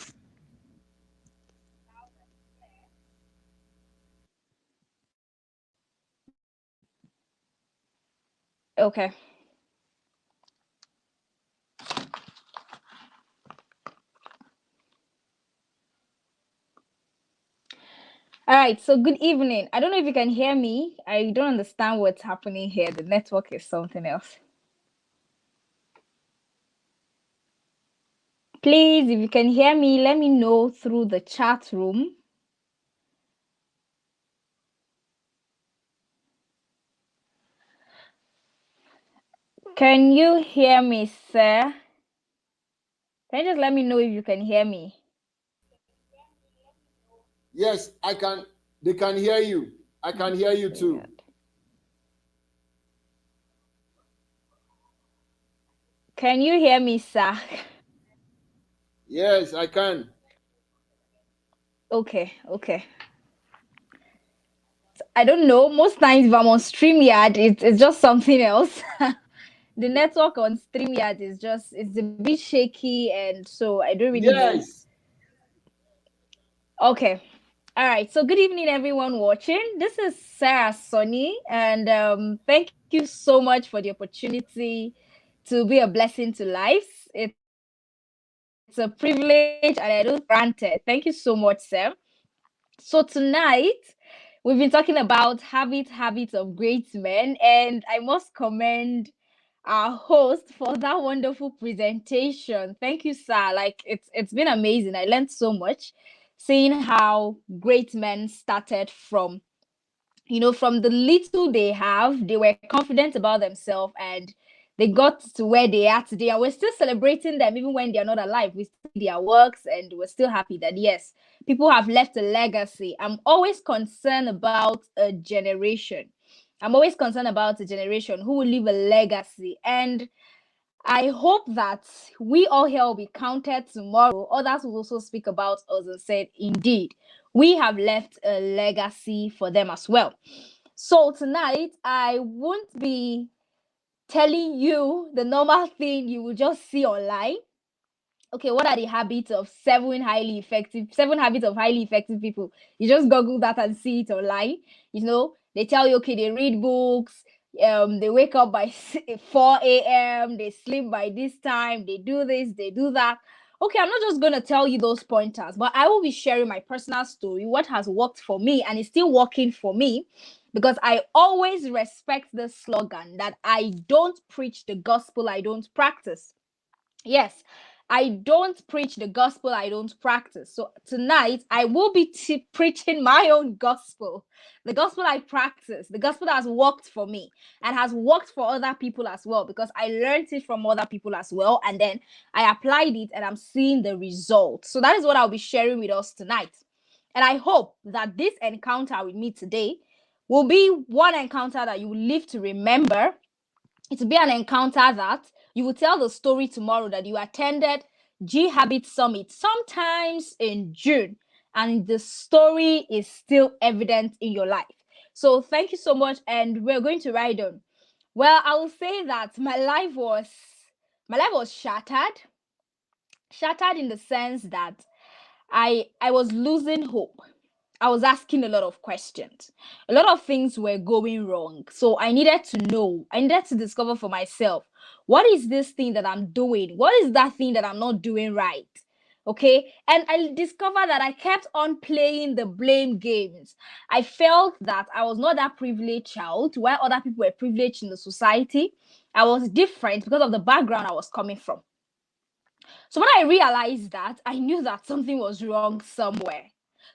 Okay. All right. So good evening. I don't know if you can hear me. I don't understand what's happening here. The network is something else. Please, if you can hear me, let me know through the chat room. Can you hear me, sir? Can you just let me know if you can hear me? Yes, I can. They can hear you. I can hear you Very too. good. Can you hear me, sir? Yes, I can. Okay, okay. I don't know. Most times if I'm on StreamYard, it's just something else. The network on StreamYard is just it's a bit shaky, and so I don't really know. Yes. Okay. All right. So good evening, everyone watching. This is Sarah Sonny, and thank you so much for the opportunity to be a blessing to lives. It's a privilege, and I don't take it for granted. Thank you so much, Sam. So tonight we've been talking about habits of great men, and I must commend our host for that wonderful presentation. Thank you, sir. Like it's been amazing. I learned so much seeing how great men started from from the little they have, they were confident about themselves and they got to where they are today. And we're still celebrating them even when they're not alive. We still see their works and we're still happy that, yes, people have left a legacy. I'm always concerned about a generation. I'm always concerned about a generation who will leave a legacy. And I hope that we all here will be counted tomorrow. Others will also speak about us and said, indeed, we have left a legacy for them as well. So tonight, I won't be telling you the normal thing you will just see online. Okay, what are the habits of seven habits of highly effective people? You just Google that and see it online. They tell you, okay, they read books, They wake up by 4 a.m, they sleep by this time, they do this, they do that. Okay, I'm not just going to tell you those pointers, but I will be sharing my personal story, what has worked for me and is still working for me, because I always respect the slogan that I don't preach the gospel I don't practice. Yes, I don't preach the gospel I don't practice. So tonight I will be preaching my own gospel, the gospel I practice, the gospel that has worked for me and has worked for other people as well, because I learned it from other people as well. And then I applied it and I'm seeing the results. So that is what I'll be sharing with us tonight. And I hope that this encounter with me today will be one encounter that you will live to remember. It will be an encounter that you will tell the story tomorrow that you attended G Habit Summit sometimes in June, and the story is still evident in your life. So thank you so much, and we're going to ride on. Well, I will say that my life was shattered in the sense that I was losing hope. I was asking a lot of questions. A lot of things were going wrong. So I needed to know. I needed to discover for myself, what is this thing that I'm doing? What is that thing that I'm not doing right? Okay. And I discovered that I kept on playing the blame games. I felt that I was not that privileged child while other people were privileged in the society. I was different because of the background I was coming from. So when I realized that, I knew that something was wrong somewhere.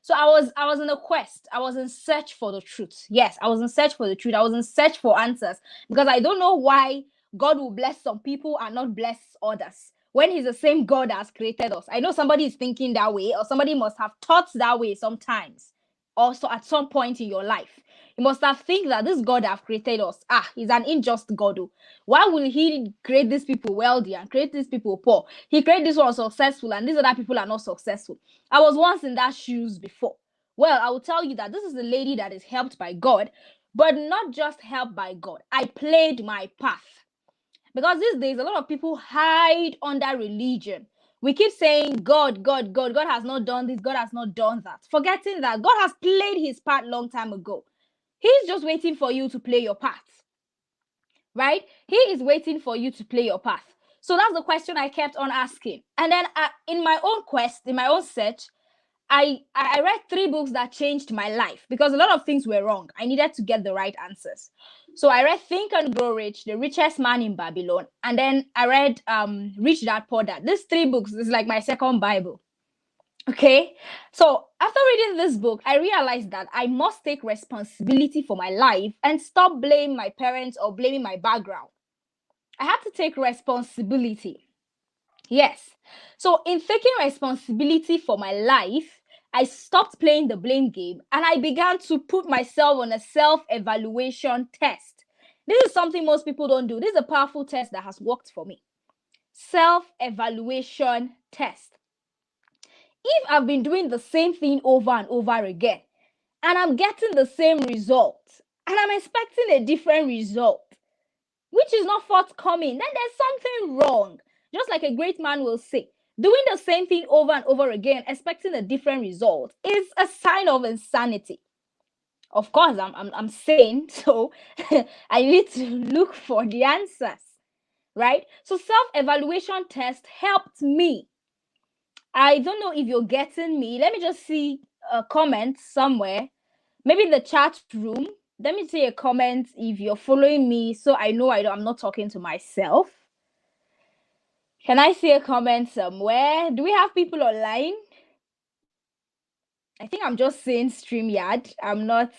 So I was in a quest. I was in search for the truth. Yes, I was in search for the truth. I was in search for answers, because I don't know why God will bless some people and not bless others when he's the same God that has created us. I know somebody is thinking that way, or somebody must have thought that way sometimes, also at some point in your life. You must have think that this God that have created us, he's an unjust God. Oh. Why will he create these people wealthy and create these people poor? He created this one successful and these other people are not successful. I was once in that shoes before. Well, I will tell you that this is a lady that is helped by God, but not just helped by God. I played my path. Because these days, a lot of people hide under religion. We keep saying, God, God, God, God has not done this, God has not done that, forgetting that God has played his part long time ago. He's just waiting for you to play your part, right? He is waiting for you to play your part. So that's the question I kept on asking. And then in my own quest, in my own search, I read 3 books that changed my life, because a lot of things were wrong. I needed to get the right answers. So I read Think and Grow Rich, The Richest Man in Babylon, and then I read Rich Dad Poor Dad. These 3 books is like my second Bible. Okay, so after reading this book, I realized that I must take responsibility for my life and stop blaming my parents or blaming my background. I had to take responsibility. Yes. So, in taking responsibility for my life, I stopped playing the blame game and I began to put myself on a self evaluation test. This is something most people don't do. This is a powerful test that has worked for me. Self evaluation test. If I've been doing the same thing over and over again and I'm getting the same result and I'm expecting a different result, which is not forthcoming, then there's something wrong. Just like a great man will say, doing the same thing over and over again, expecting a different result, is a sign of insanity. Of course, I'm saying so. I need to look for the answers, right? So self-evaluation test helped me. I don't know if you're getting me. Let me just see a comment somewhere. Maybe in the chat room. Let me see a comment if you're following me, so I know I'm not talking to myself. Can I see a comment somewhere? Do we have people online? I think I'm just seeing StreamYard. I'm not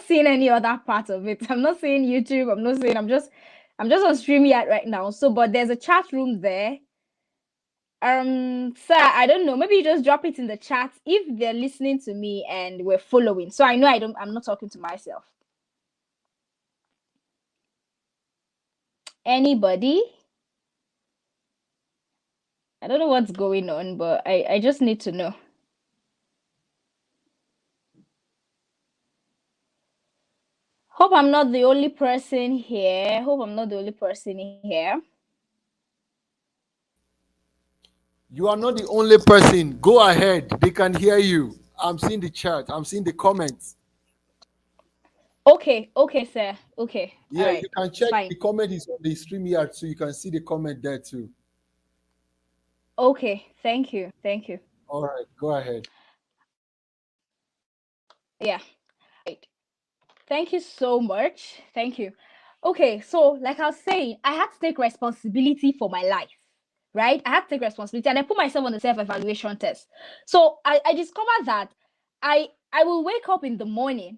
seeing any other part of it. I'm not seeing YouTube. I'm just on StreamYard right now. So, but there's a chat room there. Sir, I don't know. Maybe you just drop it in the chat if they're listening to me and we're following. So I know I'm not talking to myself. Anybody? I don't know what's going on, but I just need to know. Hope I'm not the only person here. You are not the only person. Go ahead. They can hear you. I'm seeing the chat. I'm seeing the comments. Okay, sir. Okay. All Yeah, right. you can It's check fine. the comment is on the StreamYard, so you can see the comment there too. Okay. Thank you. Thank you. All right, go ahead. Yeah. Right. Thank you so much. Thank you. Okay, so like I was saying, I had to take responsibility for my life, right? I had to take responsibility and I put myself on the self-evaluation test. So I discovered that I will wake up in the morning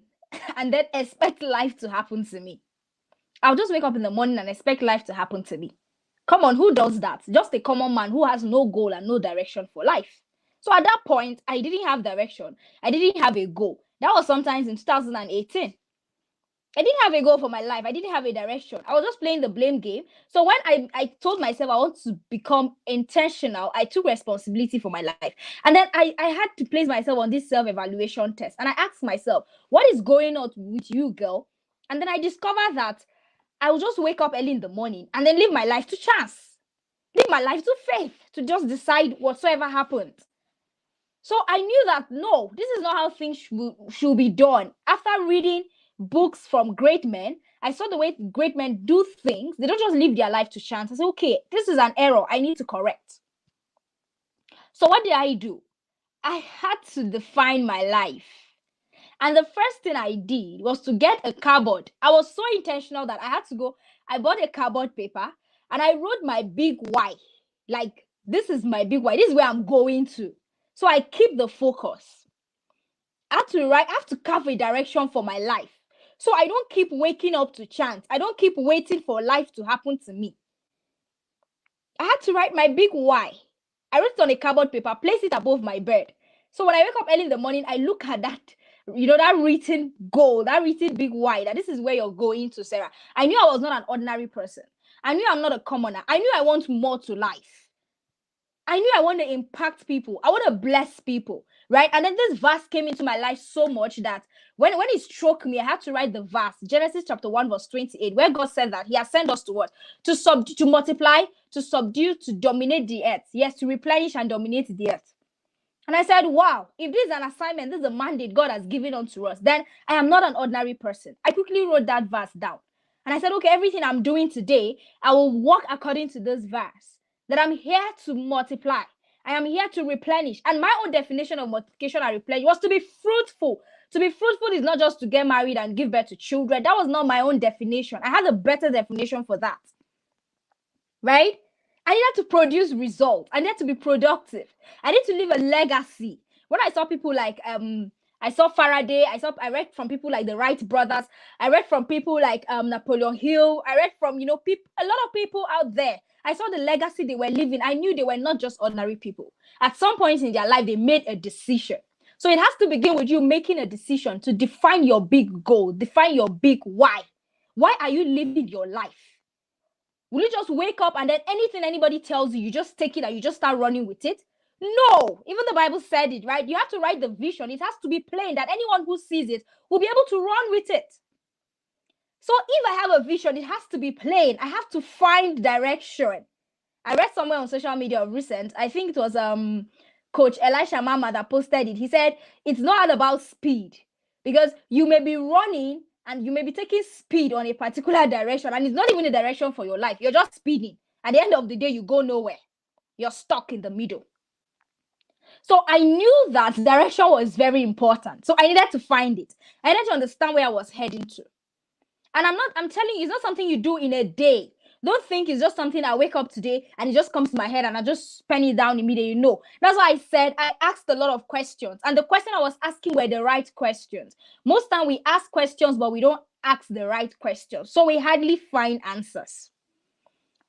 and then expect life to happen to me. I'll just wake up in the morning and expect life to happen to me. Come on, who does that? Just a common man who has no goal and no direction for life. So at that point, I didn't have direction. I didn't have a goal. That was sometimes in 2018. I didn't have a goal for my life. I didn't have a direction. I was just playing the blame game. So when I told myself I want to become intentional, I took responsibility for my life. And then I had to place myself on this self-evaluation test. And I asked myself, what is going on with you, girl? And then I discovered that I will just wake up early in the morning and then live my life to chance. Live my life to faith, to just decide whatsoever happened. So I knew that no, this is not how things should be done. After reading books from great men, I saw the way great men do things. They don't just live their life to chance. I said, okay, this is an error. I need to correct. So what did I do? I had to define my life. And the first thing I did was to get a cardboard. I was so intentional that I had to go. I bought a cardboard paper and I wrote my big why. Like, this is my big why. This is where I'm going to. So I keep the focus. I have to carve a direction for my life. So I don't keep waking up to chance. I don't keep waiting for life to happen to me. I had to write my big why. I wrote it on a cardboard paper, place it above my bed. So when I wake up early in the morning, I look at that, that written goal, that written big why, that this is where you're going to, Sarah. I knew I was not an ordinary person. I knew I'm not a commoner. I knew I want more to life. I knew I want to impact people. I want to bless people, right? And then this verse came into my life so much that when it struck me, I had to write the verse, Genesis chapter 1, verse 28, where God said that He has sent us to what? To multiply, to subdue, to dominate the earth. Yes, to replenish and dominate the earth. And I said, wow, if this is an assignment, this is a mandate God has given unto us, then I am not an ordinary person. I quickly wrote that verse down. And I said, okay, everything I'm doing today, I will walk according to this verse. That I'm here to multiply. I am here to replenish. And my own definition of multiplication and replenish was to be fruitful. To be fruitful is not just to get married and give birth to children. That was not my own definition. I had a better definition for that. Right? I needed to produce results. I needed to be productive. I need to leave a legacy. When I saw people like I saw Faraday, I read from people like the Wright brothers, I read from people like Napoleon Hill, I read from people, a lot of people out there. I saw the legacy they were living. I knew they were not just ordinary people. At some point in their life, they made a decision. So it has to begin with you making a decision to define your big goal, define your big why. Why are you living your life? Will you just wake up and then anything anybody tells you, you just take it and you just start running with it? No. Even the Bible said it, right? You have to write the vision. It has to be plain that anyone who sees it will be able to run with it. So if I have a vision, it has to be plain. I have to find direction. I read somewhere on social media of recent, I think it was Coach Elisha Mama that posted it. He said it's not about speed because you may be running and you may be taking speed on a particular direction and it's not even a direction for your life. You're just speeding. At the end of the day, you go nowhere. You're stuck in the middle. So I knew that direction was very important. So I needed to find it. I needed to understand where I was heading to. And I'm telling you, it's not something you do in a day. Don't think it's just something I wake up today and it just comes to my head and I just pen it down immediately. No. That's why I said I asked a lot of questions. And the question I was asking were the right questions. Most time we ask questions, but we don't ask the right questions. So we hardly find answers.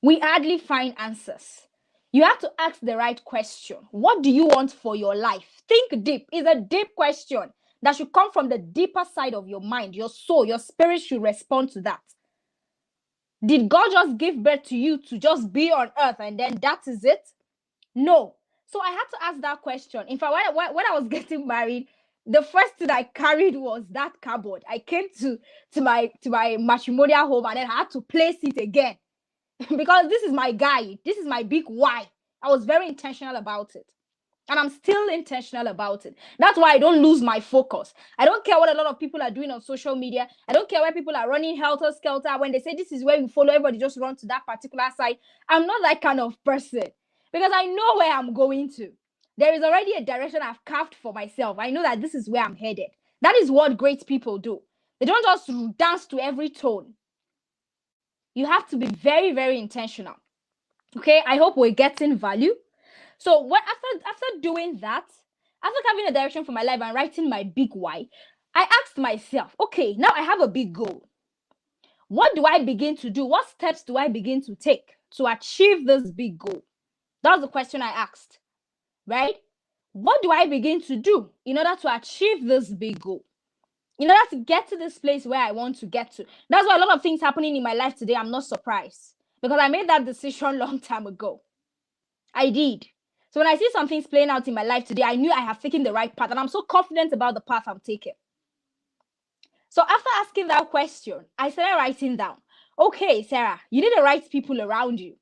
We hardly find answers. You have to ask the right question. What do you want for your life? Think deep. It's a deep question that should come from the deeper side of your mind, your soul, your spirit should respond to that. Did God just give birth to you to just be on earth and then that is it? No. So I had to ask that question. In fact, when I was getting married, the first thing I carried was that cupboard. I came to my matrimonial home and then I had to place it again because this is my guy. This is my big why. I was very intentional about it. And I'm still intentional about it. That's why I don't lose my focus. I don't care what a lot of people are doing on social media. I don't care where people are running helter-skelter. When they say this is where you follow, everybody just run to that particular site. I'm not that kind of person because I know where I'm going to. There is already a direction I've carved for myself. I know that this is where I'm headed. That is what great people do. They don't just dance to every tone. You have to be very, very intentional. Okay, I hope we're getting value. So what after doing that, after having a direction for my life and writing my big why, I asked myself, okay, now I have a big goal. What do I begin to do? What steps do I begin to take to achieve this big goal? That was the question I asked, right? What do I begin to do in order to achieve this big goal? In order to get to this place where I want to get to. That's why a lot of things happening in my life today, I'm not surprised because I made that decision long time ago. I did. So when I see some things playing out in my life today, I knew I have taken the right path and I'm so confident about the path I'm taking. So after asking that question, I started writing down, okay, Sarah, you need the right people around you.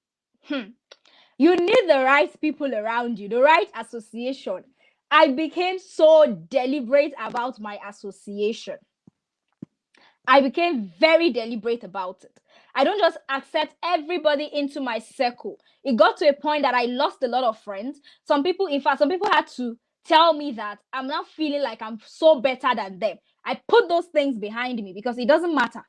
You need the right people around you, the right association. I became so deliberate about my association. I became very deliberate about it. I don't just accept everybody into my circle. It got to a point that I lost a lot of friends. Some people, in fact, some people had to tell me that I'm not feeling like I'm so better than them. I put those things behind me because it doesn't matter.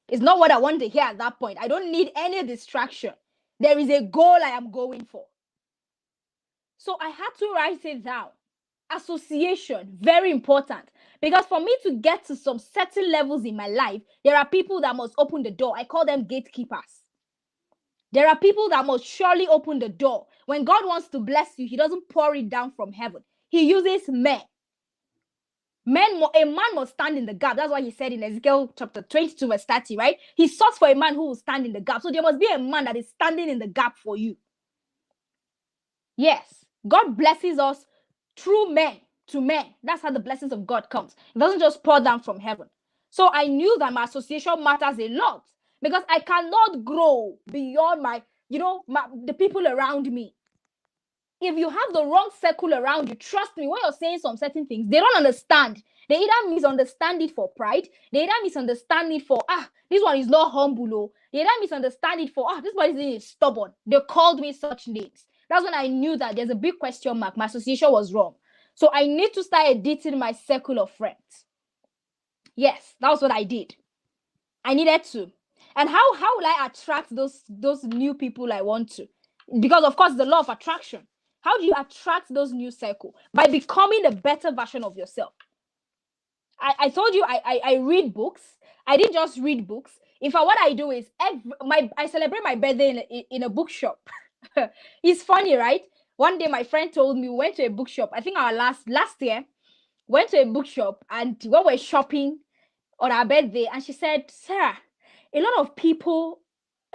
It's not what I want to hear at that point. I don't need any distraction. There is a goal I am going for. So I had to write it down. Association, very important. Because for me to get to some certain levels in my life, there are people that must open the door. I call them gatekeepers. There are people that must surely open the door. When God wants to bless you, he doesn't pour it down from heaven. He uses men. A man must stand in the gap. That's why he said in Ezekiel chapter 22 verse 30, right? He sought for a man who will stand in the gap. So there must be a man that is standing in the gap for you. Yes, God blesses us through men to men. That's how the blessings of God comes. It doesn't just pour down from heaven. So I knew that my association matters a lot because I cannot grow beyond the people around me. If you have the wrong circle around you, trust me, when you're saying some certain things, they don't understand. They either misunderstand it for pride. They either misunderstand it for, this one is not humble. Oh. They either misunderstand it for, this person is stubborn. They called me such names. That's when I knew that there's a big question mark. My association was wrong. So I need to start editing my circle of friends. Yes, that was what I did. I needed to. And how will I attract those new people I want to? Because, of course, the law of attraction. How do you attract those new circle? By becoming a better version of yourself. I told you I read books. I didn't just read books. In fact, what I do is I celebrate my birthday in a bookshop. It's funny, right? One day my friend told me we went to a bookshop. I think our last year went to a bookshop and when we're shopping on our birthday, and she said, Sarah, a lot of people,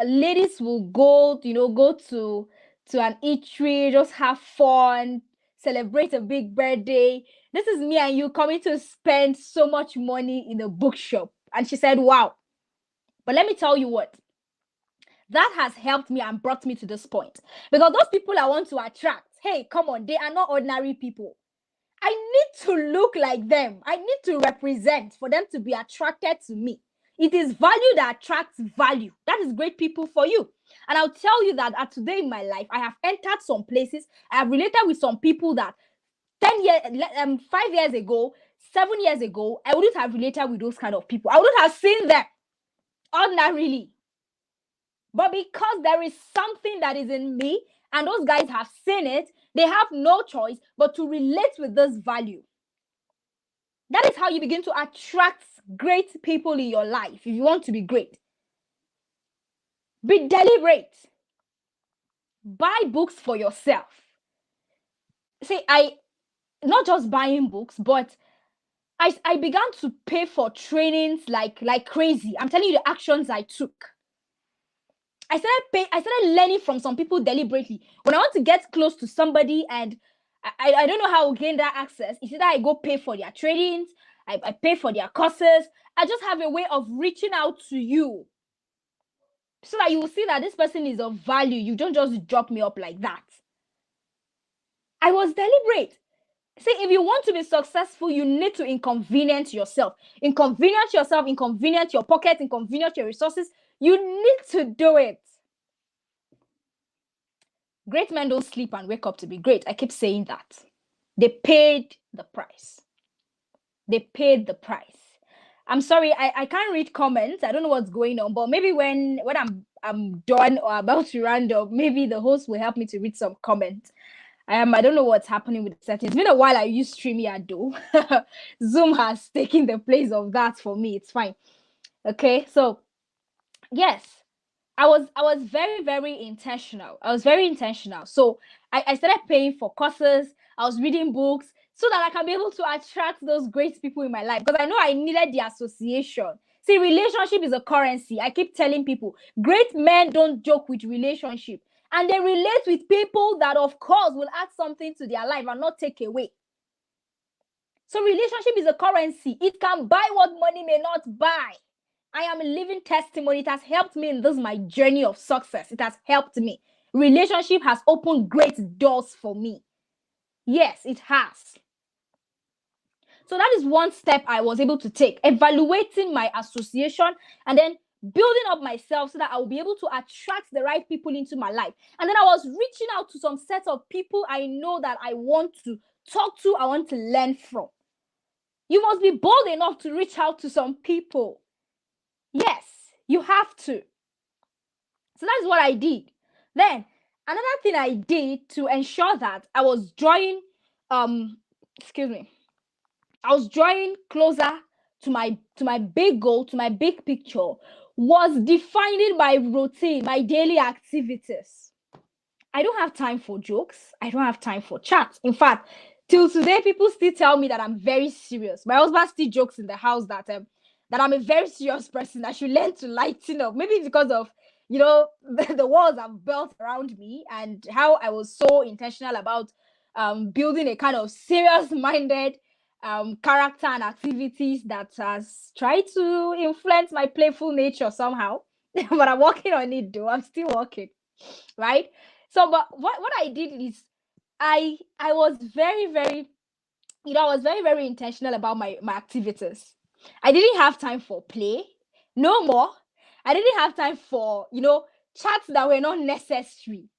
ladies will go to an eatery, just have fun, celebrate a big birthday. This is me and you coming to spend so much money in a bookshop. And she said, wow. But let me tell you what, that has helped me and brought me to this point. Because those people I want to attract, hey, come on, they are not ordinary people. I need to look like them. I need to represent for them to be attracted to me. It is value that attracts value. That is great people for you. And I'll tell you that today in my life, I have entered some places. I have related with some people that 5 years ago, 7 years ago, I wouldn't have related with those kind of people. I wouldn't have seen them ordinarily. But because there is something that is in me, and those guys have seen it, they have no choice but to relate with this value. That is how you begin to attract great people in your life if you want to be great. Be deliberate. Buy books for yourself. See, not just buying books, but I began to pay for trainings like crazy. I'm telling you the actions I took. I started learning from some people deliberately. When I want to get close to somebody and I don't know how to gain that access, it's either I go pay for their trainings, I pay for their courses. I just have a way of reaching out to you so that you will see that this person is of value. You don't just drop me up like that. I was deliberate. See, if you want to be successful, you need to inconvenience yourself. Inconvenience yourself, inconvenience your pocket, inconvenience your resources. You need to do it. Great men don't sleep and wake up to be great. I keep saying that. They paid the price. They paid the price. I'm sorry, I can't read comments. I don't know what's going on, but maybe when I'm done or about to round up, maybe the host will help me to read some comments. I don't know what's happening with the settings. It's been a while I use StreamYard though. Zoom has taken the place of that for me. It's fine. Okay, so yes, I was very, very intentional. I was very intentional. So I started paying for courses. I was reading books so that I can be able to attract those great people in my life, because I know I needed the association. See, relationship is a currency. I keep telling people, great men don't joke with relationship, and they relate with people that, of course, will add something to their life and not take away. So relationship is a currency. It can buy what money may not buy. I am a living testimony. It has helped me in this my journey of success. It has helped me. Relationship has opened great doors for me. Yes, it has. So that is one step I was able to take, evaluating my association and then building up myself so that I will be able to attract the right people into my life. And then I was reaching out to some set of people I know that I want to talk to, I want to learn from. You must be bold enough to reach out to some people. Yes, you have to. So that's what I did. Then another thing I did to ensure that I was drawing, excuse me, I was drawing closer to my big goal, to my big picture, was defining my routine, my daily activities. I don't have time for jokes. I don't have time for chats. In fact, till today, people still tell me that I'm very serious. My husband still jokes in the house that I'm a very serious person. I should learn to lighten up. Maybe it's because of the walls I've built around me and how I was so intentional about building a kind of serious-minded character and activities that has tried to influence my playful nature somehow. But I'm working on it, though. I'm still working, right? So, but what I did is I was very, very, I was very, very intentional about my activities. I didn't have time for play, no more. I didn't have time for, chats that were not necessary.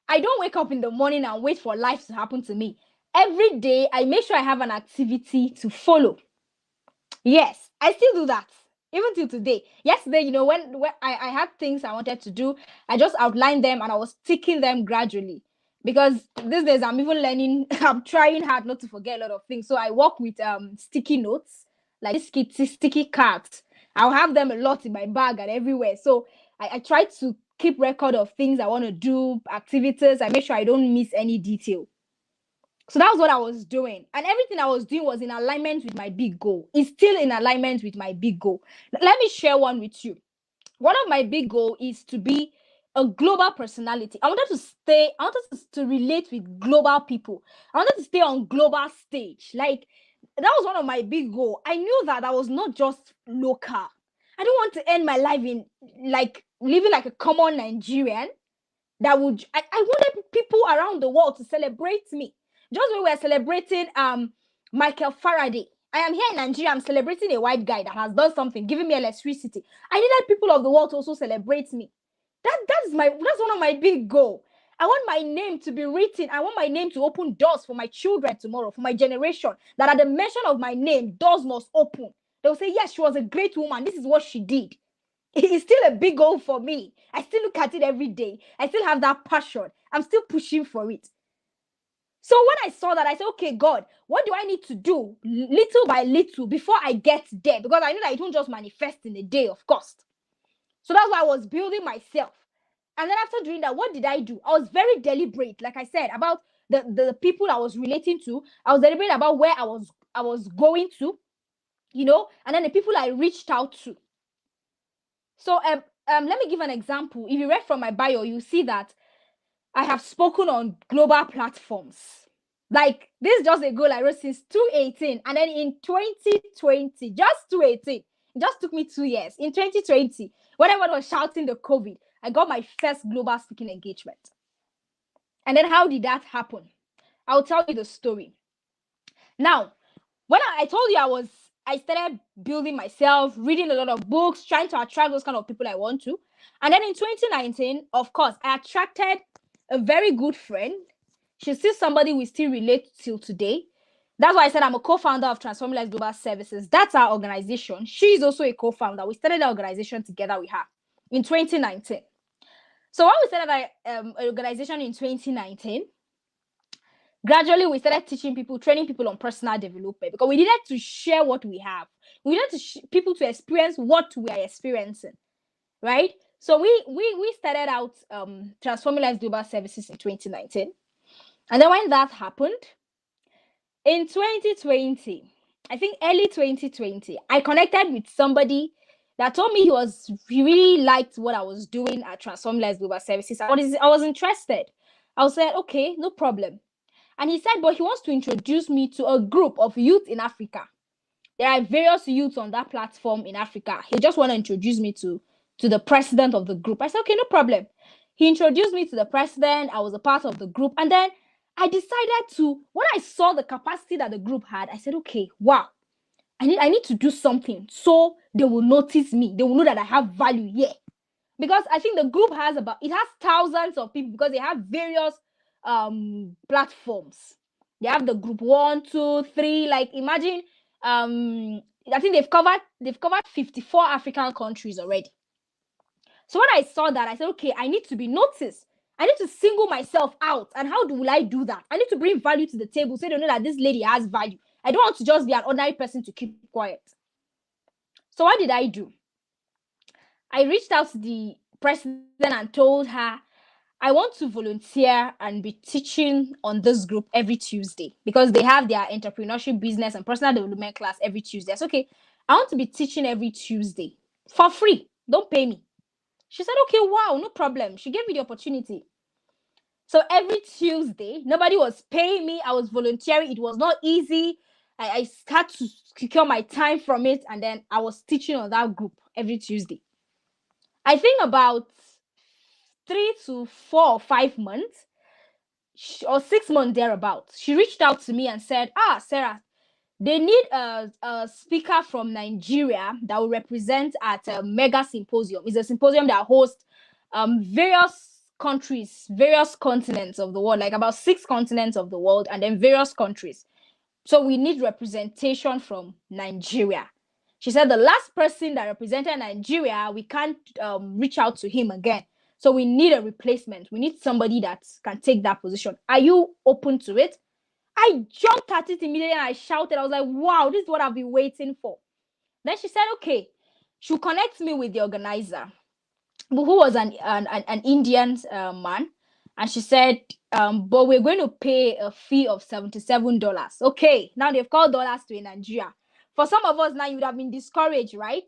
I don't wake up in the morning and wait for life to happen to me. Every day, I make sure I have an activity to follow. Yes, I still do that. Even till today. Yesterday, when I had things I wanted to do, I just outlined them and I was ticking them gradually. Because these days I'm even learning, I'm trying hard not to forget a lot of things. So I work with sticky notes, like sticky cards. I'll have them a lot in my bag and everywhere. So I try to keep record of things I want to do, activities. I make sure I don't miss any detail. So that was what I was doing. And everything I was doing was in alignment with my big goal. It's still in alignment with my big goal. Let me share one with you. One of my big goals is to be a global personality. I wanted to relate with global people. I wanted to stay on global stage. Like, that was one of my big goals. I knew that I was not just local. I don't want to end my life in like living like a common Nigerian. I wanted people around the world to celebrate me. Just when we're celebrating Michael Faraday, I am here in Nigeria, I'm celebrating a white guy that has done something, giving me electricity. I needed people of the world to also celebrate me. That's one of my big goals. I want my name to be written. I want my name to open doors for my children tomorrow, for my generation, that at the mention of my name, doors must open. They'll say, yes, she was a great woman. This is what she did. It's still a big goal for me. I still look at it every day. I still have that passion. I'm still pushing for it. So when I saw that, I said, okay, God, what do I need to do little by little before I get there? Because I know that it won't just manifest in a day, of course. So that's why I was building myself. And then after doing that, what did I do? I was very deliberate, like I said, about the people I was relating to. I was deliberate about where I was going to, and then the people I reached out to. So let me give an example. If you read from my bio, you see that I have spoken on global platforms. Like, this is just a goal I wrote since 2018. And then in 2020, just 2018, it just took me 2 years. In 2020, when everyone was shouting the COVID, I got my first global speaking engagement. And then how did that happen? I'll tell you the story. Now, when I told you I started building myself, reading a lot of books, trying to attract those kind of people I want to. And then in 2019, of course, I attracted a very good friend. She's still somebody we still relate till today. That's why I said I'm a co-founder of Transforming Lives Global Services. That's our organization. She's also a co-founder. We started the organization together with her in 2019. So when we started an organization in 2019, gradually we started teaching people, training people on personal development, because we needed to share what we have. We needed people to experience what we are experiencing, right? So we started out Transforming Lives Global Services in 2019. And then when that happened, in 2020, I think early 2020, I connected with somebody that told me he really liked what I was doing at Transforming Lives Global Services. I was interested. I was like, okay, no problem. And he said, but he wants to introduce me to a group of youth in Africa. There are various youths on that platform in Africa. He just want to introduce me to the president of the group. I said, okay, no problem. He introduced me to the president. I was a part of the group. And then I decided to, when I saw the capacity that the group had, I said, okay, wow, I need to do something so they will notice me. They will know that I have value here. Because I think the group has thousands of people, because they have various platforms. They have the group 1, 2, 3. Like imagine, I think they've covered 54 African countries already. So when I saw that, I said, okay, I need to be noticed. I need to single myself out. And how will I do that? I need to bring value to the table so they know that this lady has value. I don't want to just be an ordinary person to keep quiet. So what did I do? I reached out to the president and told her, I want to volunteer and be teaching on this group every Tuesday, because they have their entrepreneurship, business, and personal development class every Tuesday. I said, okay, I want to be teaching every Tuesday for free. Don't pay me. She said, okay, wow, no problem. She gave me the opportunity. So every Tuesday, nobody was paying me. I was volunteering. It was not easy. I had to secure my time from it. And then I was teaching on that group every Tuesday. I think about 3 to 4 or 5 months, or 6 months thereabout, she reached out to me and said, Sarah, they need a speaker from Nigeria that will represent at a mega symposium. It's a symposium that hosts various countries, various continents of the world, like about 6 continents of the world, and then various countries. So we need representation from Nigeria. She said the last person that represented Nigeria, we can't reach out to him again. So we need a replacement. We need somebody that can take that position. Are you open to it? I jumped at it immediately and I shouted. I was like, wow, this is what I've been waiting for. Then she said, okay, she'll connect me with the organizer, who was an Indian man. And she said, but we're going to pay a fee of $77. Okay, now they've called dollars to in Nigeria. For some of us now, you would have been discouraged, right?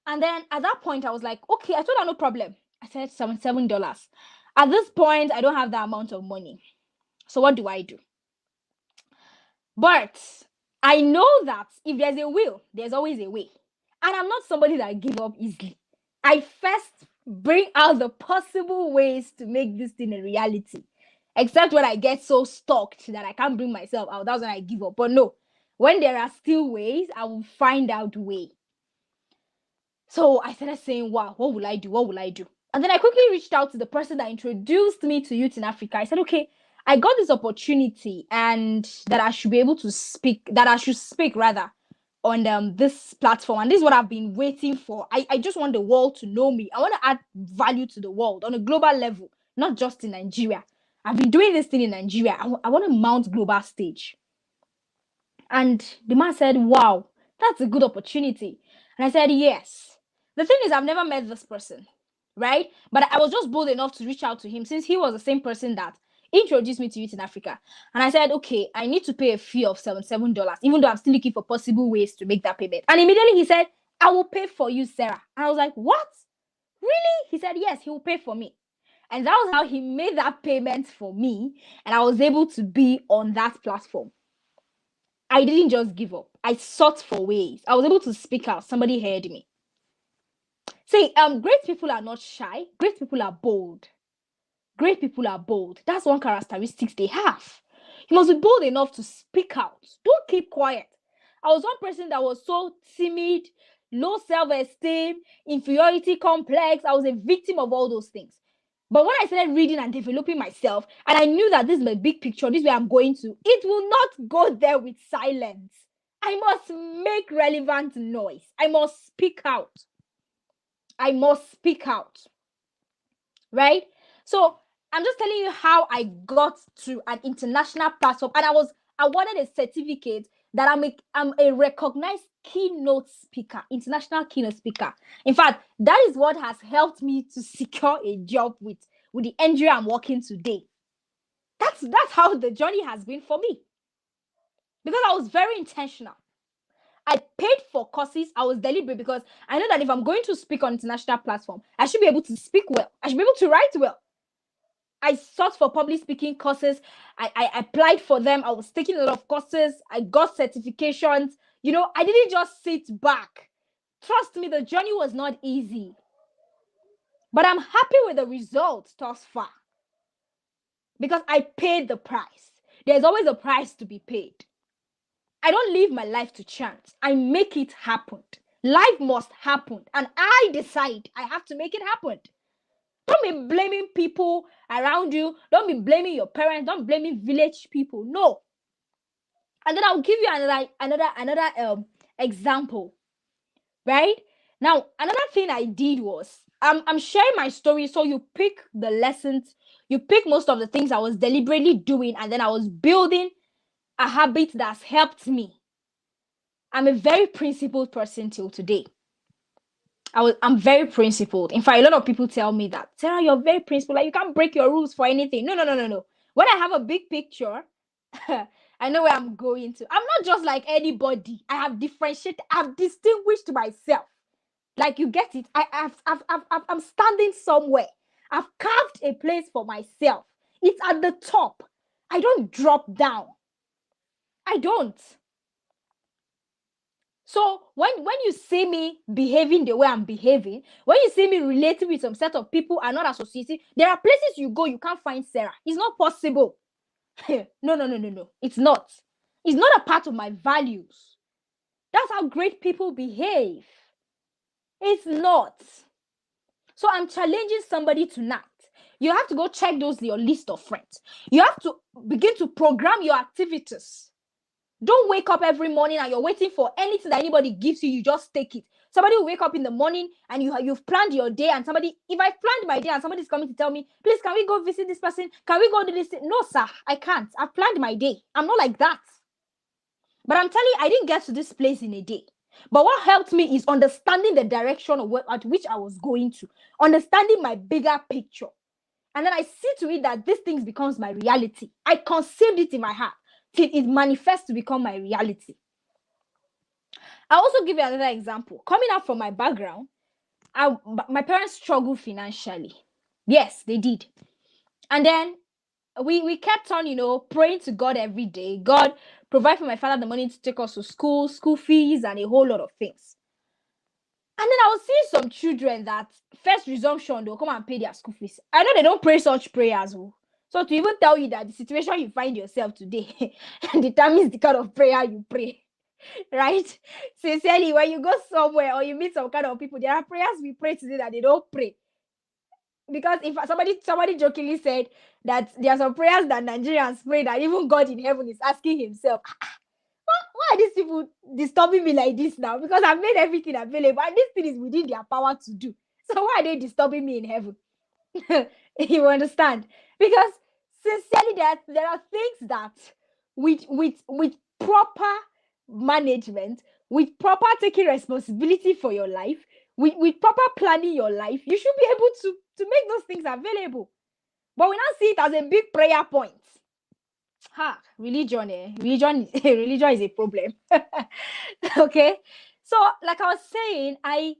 And then at that point, I was like, okay, I told her no problem. I said $77. At this point, I don't have that amount of money. So what do I do? But I know that if there's a will, there's always a way. And I'm not somebody that give up easily. I first bring out the possible ways to make this thing a reality. Except when I get so stuck that I can't bring myself out. That's when I give up. But no, when there are still ways, I will find out way. So I started saying, wow, what will I do? What will I do? And then I quickly reached out to the person that introduced me to Youth in Africa. I said, okay, I got this opportunity and that I should be able to speak, that I should speak rather on this platform. And this is what I've been waiting for. I just want the world to know me. I want to add value to the world on a global level, not just in Nigeria. I've been doing this thing in Nigeria. I want to mount global stage. And the man said, wow, that's a good opportunity. And I said, yes. The thing is, I've never met this person, right? But I was just bold enough to reach out to him, since he was the same person that introduced me to Youth in Africa. And I said, okay, I need to pay a fee of $77, even though I'm still looking for possible ways to make that payment. And immediately he said, I will pay for you, Sarah. And I was like, what? Really? He said, yes, he will pay for me. And that was how he made that payment for me. And I was able to be on that platform. I didn't just give up. I sought for ways. I was able to speak out. Somebody heard me. See, great people are not shy. Great people are bold. Great people are bold. That's one characteristic they have. You must be bold enough to speak out. Don't keep quiet. I was one person that was so timid, low self-esteem, inferiority complex. I was a victim of all those things. But when I started reading and developing myself, and I knew that this is my big picture, this is where I'm going to, it will not go there with silence. I must make relevant noise. I must speak out. I must speak out. Right? So I'm just telling you how I got to an international platform, and I was awarded a certificate that I'm a recognized keynote speaker, international keynote speaker. In fact, that is what has helped me to secure a job with the NGO I'm working today. That's how the journey has been for me, because I was very intentional. I paid for courses. I was deliberate because I know that if I'm going to speak on international platform, I should be able to speak well. I should be able to write well. I sought for public speaking courses. I applied for them. I was taking a lot of courses. I got certifications. I didn't just sit back. Trust me, the journey was not easy. But I'm happy with the results thus far, because I paid the price. There's always a price to be paid. I don't live my life to chance. I make it happen. Life must happen. And I decide I have to make it happen. Don't be blaming people around you. Don't be blaming your parents. Don't be blaming village people. No. And then I'll give you another example. Right? Now, another thing I did was I'm sharing my story, so you pick the lessons, you pick most of the things I was deliberately doing, and then I was building a habit that's helped me. I'm a very principled person till today. I'm very principled. In fact, a lot of people tell me that, Sarah, you're very principled. Like, you can't break your rules for anything. No. When I have a big picture, I know where I'm going to. I'm not just like anybody. I have differentiated. I've distinguished myself. Like, you get it? I'm standing somewhere. I've carved a place for myself. It's at the top. I don't drop down. I don't. So when you see me behaving the way I'm behaving, when you see me relating with some set of people and not associating, there are places you go, you can't find Sarah. It's not possible. No. It's not. It's not a part of my values. That's how great people behave. It's not. So I'm challenging somebody tonight. You have to go check your list of friends. You have to begin to program your activities. Don't wake up every morning and you're waiting for anything that anybody gives you. You just take it. Somebody will wake up in the morning and you've planned your day, and if I planned my day and somebody's coming to tell me, please, can we go visit this person? Can we go do this? No, sir, I can't. I've planned my day. I'm not like that. But I'm telling you, I didn't get to this place in a day. But what helped me is understanding the direction at which I was going to, understanding my bigger picture. And then I see to it that this thing becomes my reality. I conceived it in my heart till it manifests to become my reality. I'll also give you another example. Coming out from my background, my parents struggled financially. Yes, they did. And then we kept on, praying to God every day. God, provide for my father the money to take us to school fees, and a whole lot of things. And then I was seeing some children that first resumption, they'll come and pay their school fees. I know they don't pray such prayers. So to even tell you that the situation you find yourself today determines the kind of prayer you pray, right? Sincerely, when you go somewhere or you meet some kind of people, there are prayers we pray today that they don't pray. Because if somebody jokingly said that there are some prayers that Nigerians pray that even God in heaven is asking himself, why are these people disturbing me like this now? Because I've made everything available and this thing is within their power to do. So why are they disturbing me in heaven? You understand? Because sincerely, there are things that with proper management, with proper taking responsibility for your life, with proper planning your life, you should be able to make those things available. But we now see it as a big prayer point. Religion religion is a problem. Okay, so like I was saying, I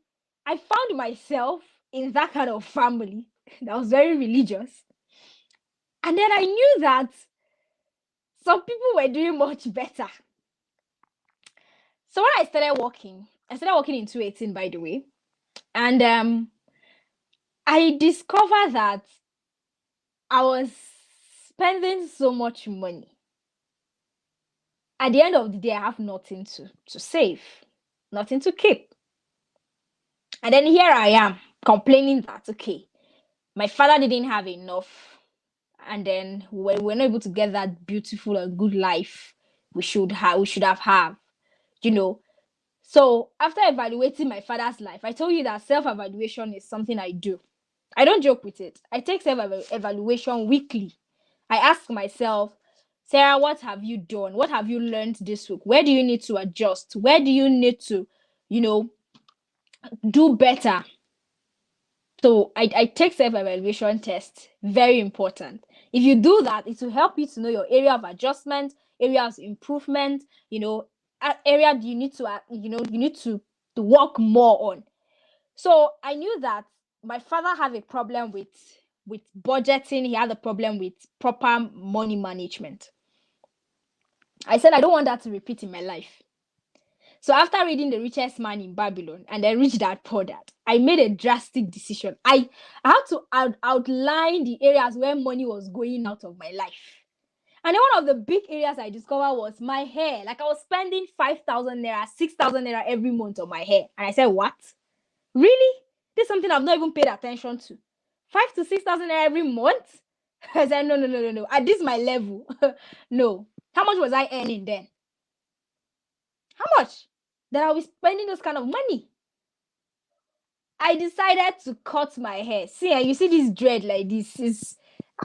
found myself in that kind of family that was very religious, and then I knew that some people were doing much better. So when I started working in 2018, by the way, and I discovered that I was spending so much money. At the end of the day, I have nothing to save, nothing to keep. And then here I am complaining that, okay, my father didn't have enough. And then we're not able to get that beautiful and good life we should have, you know. So after evaluating my father's life, I told you that self-evaluation is something I do. I don't joke with it. I take self-evaluation weekly. I ask myself, Sarah, what have you done? What have you learned this week? Where do you need to adjust? Where do you need to, you know, do better? So I take self-evaluation tests. Very important. If you do that, it will help you to know your area of adjustment, areas of improvement, area you need to, you need to work more on. So I knew that my father had a problem with budgeting. He had a problem with proper money management. I said I don't want that to repeat in my life. So after reading The Richest Man in Babylon and then Rich Dad Poor Dad, I made a drastic decision. I had to outline the areas where money was going out of my life. And then one of the big areas I discovered was my hair. Like I was spending 5,000 naira, 6,000 naira every month on my hair. And I said, what? Really? This is something I've not even paid attention to. 5 to 6,000 naira every month? I said, no. At this my level. No. How much was I earning then? How much? That I was spending those kind of money. I decided to cut my hair. See, you see this dread like this is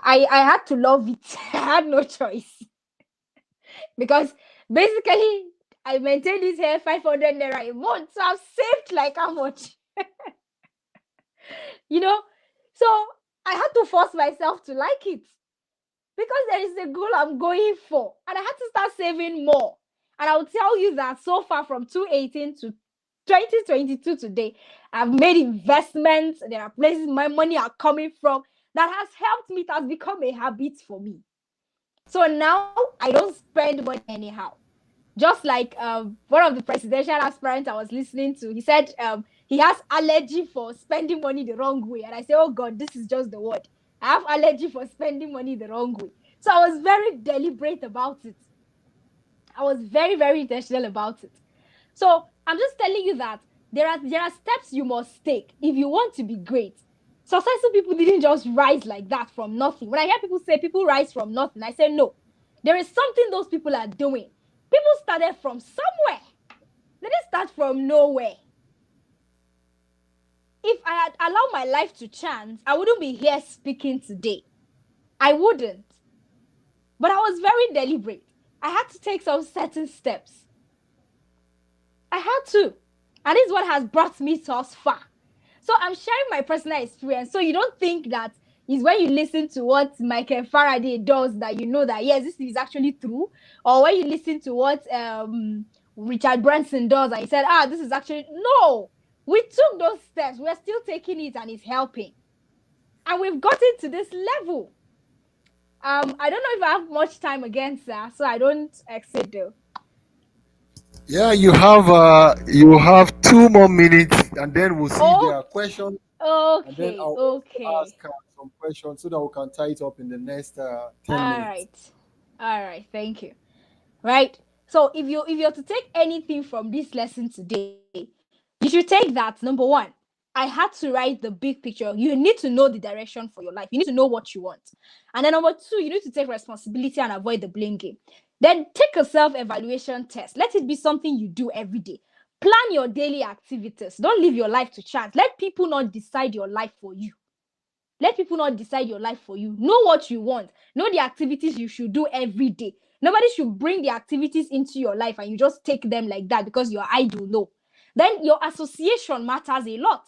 I had to love it. I had no choice. Because basically I maintained this hair 500 naira a month. So I've saved like how much? you know? So I had to force myself to like it. Because there is a goal I'm going for. And I had to start saving more. And I'll tell you that so far from 2018 to 2022 today, I've made investments. There are places my money are coming from that has helped me. It has become a habit for me. So now I don't spend money anyhow. Just like one of the presidential aspirants I was listening to, he said he has allergy for spending money the wrong way. And I say, oh God, this is just the word. I have allergy for spending money the wrong way. So I was very deliberate about it. I was very, very intentional about it. So I'm just telling you that there are steps you must take if you want to be great. Successful people didn't just rise like that from nothing. When I hear people say people rise from nothing, I say no. There is something those people are doing. People started from somewhere. They didn't start from nowhere. If I had allowed my life to chance, I wouldn't be here speaking today. I wouldn't. But I was very deliberate. I had to take some certain steps. I had to. And this is what has brought me thus far. So I'm sharing my personal experience. So you don't think that is when you listen to what Michael Faraday does that you know that, yes, this is actually true. Or when you listen to what Richard Branson does and he said, this is actually, no. We took those steps. We're still taking it and it's helping. And we've gotten to this level. I don't know if I have much time again, sir, so I don't exceed though. Yeah, you have 2 more minutes, and then we'll see if there are questions, and then Okay, I'll also okay. ask some questions so that we can tie it up in the next 10 minutes. All right, thank you. Right. So if you're to take anything from this lesson today, you should take that. Number one, I had to write the big picture. You need to know the direction for your life. You need to know what you want. And then number two, you need to take responsibility and avoid the blame game. Then take a self-evaluation test. Let it be something you do every day. Plan your daily activities. Don't leave your life to chance. Let people not decide your life for you. Let people not decide your life for you. Know what you want. Know the activities you should do every day. Nobody should bring the activities into your life and you just take them like that because you're idle. No. Then your association matters a lot.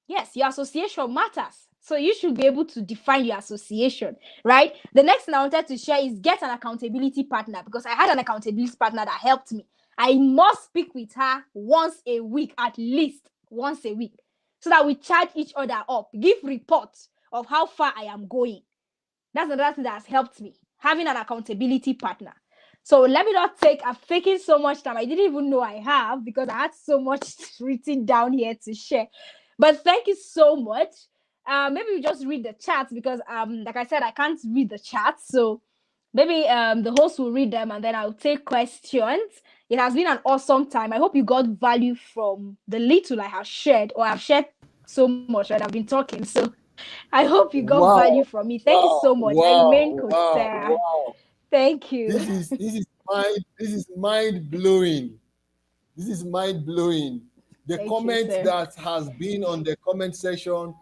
Yes, your association matters. So you should be able to define your association, right? The next thing I wanted to share is get an accountability partner because I had an accountability partner that helped me. I must speak with her once a week, at least once a week, so that we charge each other up, give reports of how far I am going. That's another thing that has helped me, having an accountability partner. So let me not take, I've taken so much time. I didn't even know I have because I had so much written down here to share. But thank you so much. Maybe we just read the chat because like I said, I can't read the chat. So Maybe the host will read them and then I'll take questions. It has been an awesome time. I hope you got value from the little I have shared, or I've shared so much, right? I've been talking. So I hope you got value Wow, from it. Thank you wow, so much. I remain wow, Coach wow, Sarah. wow. Thank you. This is mind blowing. This is mind blowing. The Thank you, comment sir. that has been on the comment section,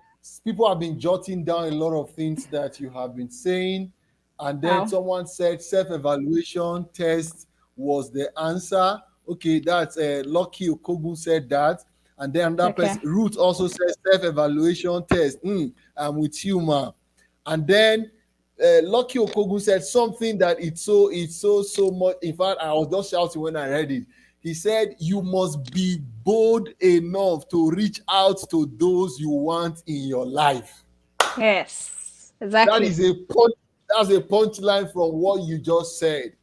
people have been jotting down a lot of things that you have been saying. And then Wow. someone said self evaluation test was the answer. Okay, that's Lucky Okogun said that. And then that Okay. person, Ruth also says self evaluation test. I'm with you, ma. And then Lucky Okogun said something that it's so much. In fact, I was just shouting when I read it. He said, "You must be bold enough to reach out to those you want in your life." Yes. That Exactly. is a punch. That's a punchline from what you just said,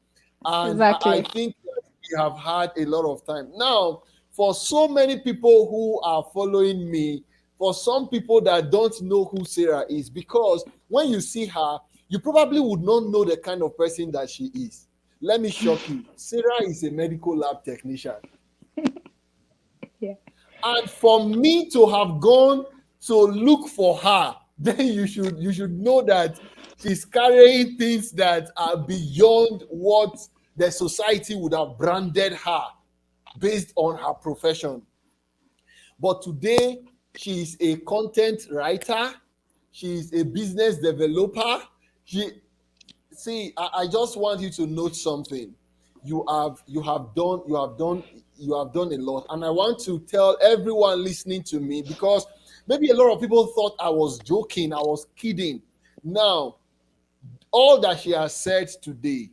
and I Exactly. think that we have had a lot of time now. For so many people who are following me, for some people that don't know who Sarah is, because when you see her, you probably would not know the kind of person that she is. Let me shock you. Sarah is a medical lab technician. Yeah. And for me to have gone to look for her, then you should know that she's carrying things that are beyond what the society would have branded her based on her profession. But today, she's a content writer, she's a business developer. She See, I just want you to note something. You have done a lot, and I want to tell everyone listening to me, because maybe a lot of people thought I was joking, I was kidding. Now, all that she has said today,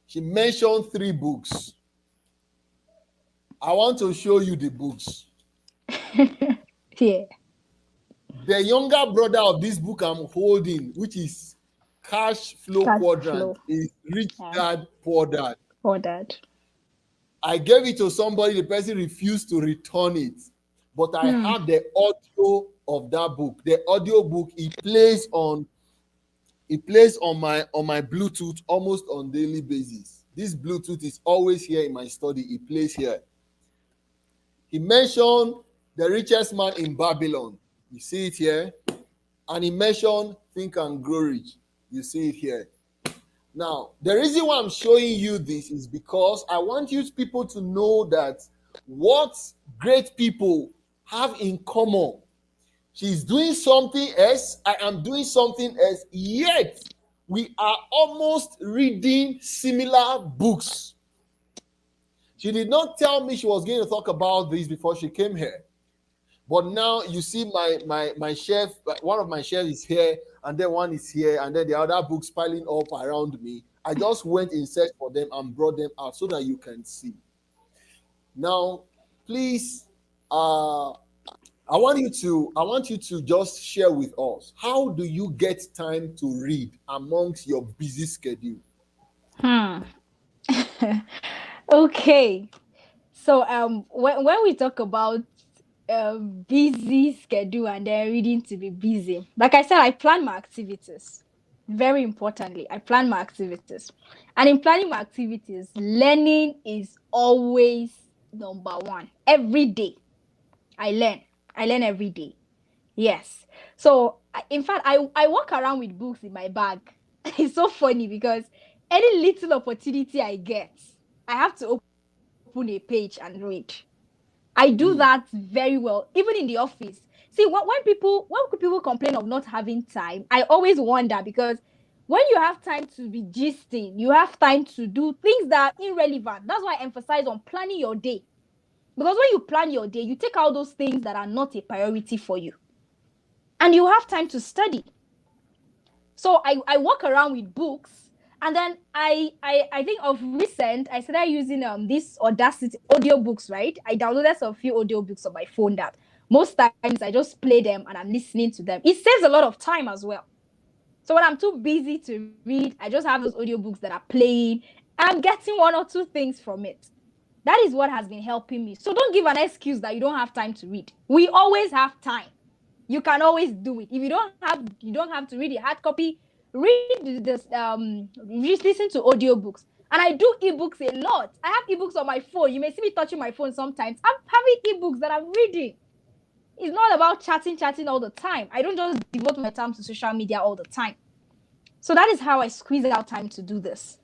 she mentioned 3 books. I want to show you the books. Yeah. The younger brother of this book I'm holding, which is Cash Flow Cash Quadrant, flow. is Rich Yeah. Dad Poor Dad. For that. I gave it to somebody, the person refused to return it. But I Hmm. have the audio of that book. The audio book, it plays on my Bluetooth almost on daily basis. This Bluetooth is always here in my study. It plays here. He mentioned the richest man in Babylon. You see it here. And he mentioned Think and Grow Rich. You see it here. Now, the reason why I'm showing you this is because I want you people to know that what great people have in common. She's doing something else, I am doing something else, yet we are almost reading similar books. She did not tell me she was going to talk about this before she came here. But now you see my shelf, one of my shelves is here, and then one is here, and then the other books piling up around me. I just went in search for them and brought them out so that you can see. Now, please, I want you to just share with us, how do you get time to read amongst your busy schedule? Hmm. Okay. So when we talk about busy schedule and then reading to be busy, like I said, I plan my activities. Very importantly, I plan my activities. And in planning my activities, learning is always number one. Every day I learn. I learn every day. Yes. So in fact, I walk around with books in my bag. It's so funny because any little opportunity I get, I have to open a page and read. I do that Hmm. very well, even in the office. See, when people complain of not having time, I always wonder because when you have time to be gisting, you have time to do things that are irrelevant. That's why I emphasize on planning your day. Because when you plan your day, you take out those things that are not a priority for you, and you have time to study. So I walk around with books, and then I think of recent I started using this Audacity audiobooks, right? I downloaded some few audiobooks on my phone that most times I just play them and I'm listening to them. It saves a lot of time as well. So when I'm too busy to read, I just have those audiobooks that are playing. I'm getting one or two things from it. That is what has been helping me. So don't give an excuse that you don't have time to read. We always have time. You can always do it. If you don't have to read a hard copy, listen to audiobooks. And I do ebooks a lot. I have ebooks on my phone. You may see me touching my phone sometimes. I'm having ebooks that I'm reading. It's not about chatting all the time. I don't just devote my time to social media all the time. So that is how I squeeze out time to do this.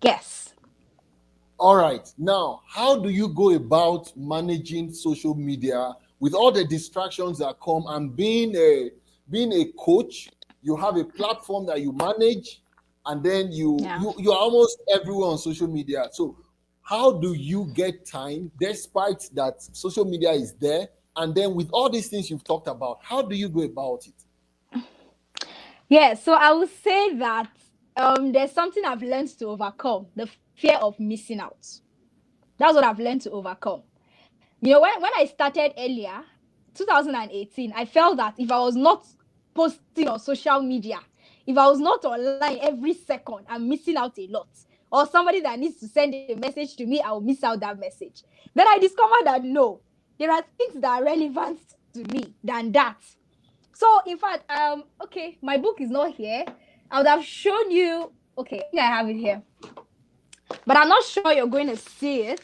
Yes. All right. Now, how do you go about managing social media with all the distractions that come, and being a coach, you have a platform that you manage, and then Yeah. you're almost everywhere on social media. So how do you get time despite that social media is there? And then with all these things you've talked about, how do you go about it? Yeah, so I would say that there's something I've learned to overcome, the fear of missing out. That's what I've learned to overcome. When I started earlier, 2018, I felt that if I was not posting on social media, if I was not online every second, I'm missing out a lot. Or somebody that needs to send a message to me, I will miss out that message. Then I discovered that no, there are things that are relevant to me than that. So in fact, okay, my book is not here. I would have shown you. Okay, I think I have it here, but I'm not sure you're going to see it.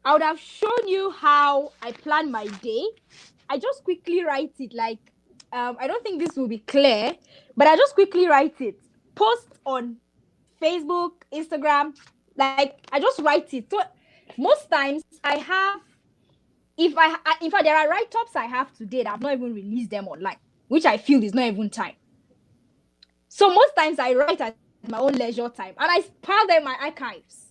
I would have shown you how I plan my day. I just quickly write it like, I don't think this will be clear, but I just quickly write it. Post on Facebook, Instagram, like I just write it. So most times I have, in fact, there are write-ups I have today that I've not even released them online, which I feel is not even time. So most times I write at my own leisure time and I pile them in my archives.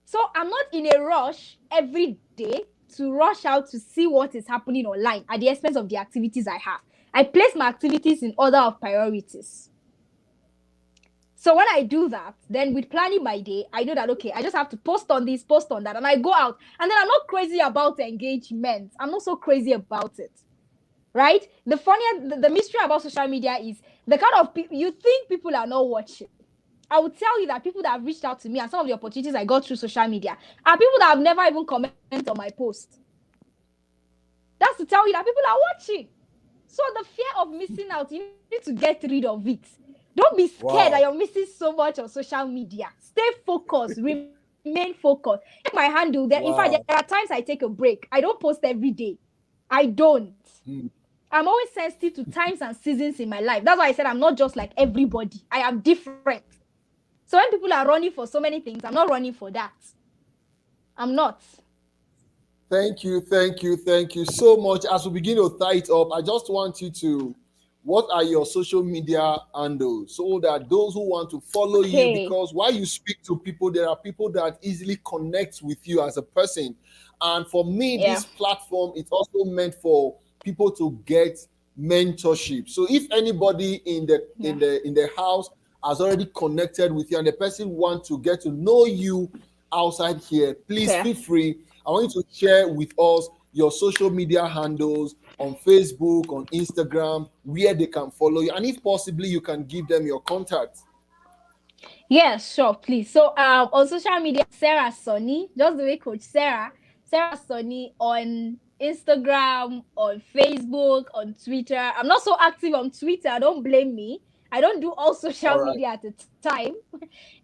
So I'm not in a rush every day to rush out to see what is happening online at the expense of the activities I have. I place my activities in order of priorities. So when I do that, then with planning my day, I know that, okay, I just have to post on this, post on that, and I go out. And then I'm not crazy about engagement. I'm not so crazy about it. Right? The mystery about social media is the kind of people you think people are not watching. I would tell you that people that have reached out to me and some of the opportunities I got through social media are people that have never even commented on my post. That's to tell you that people are watching. So the fear of missing out, you need to get rid of it. Don't be scared that Wow. you're missing so much on social media. Stay focused, remain focused. Check my handle there. In fact, there Wow. are times I take a break. I don't post every day. I don't. Hmm. I'm always sensitive to times and seasons in my life. That's why I said I'm not just like everybody. I am different. So when people are running for so many things, I'm not running for that. I'm not. Thank you so much. As we begin to tie it up, I just want you to, what are your social media handles so that those who want to follow you, Okay. because while you speak to people, there are people that easily connect with you as a person. And for me, Yeah. this platform is also meant for people to get mentorship. So if anybody in the Yeah. in the in the house has already connected with you and the person wants to get to know you outside here, please Okay. feel free. I want you to share with us your social media handles on Facebook, on Instagram, where they can follow you. And if possibly, you can give them your contact. Yeah, sure, please. So on social media, Sarah Sonny, just the way Coach Sarah Sonny on Instagram, on Facebook, on Twitter. I'm not so active on Twitter. Don't blame me. I don't do all social All right. media at a time. On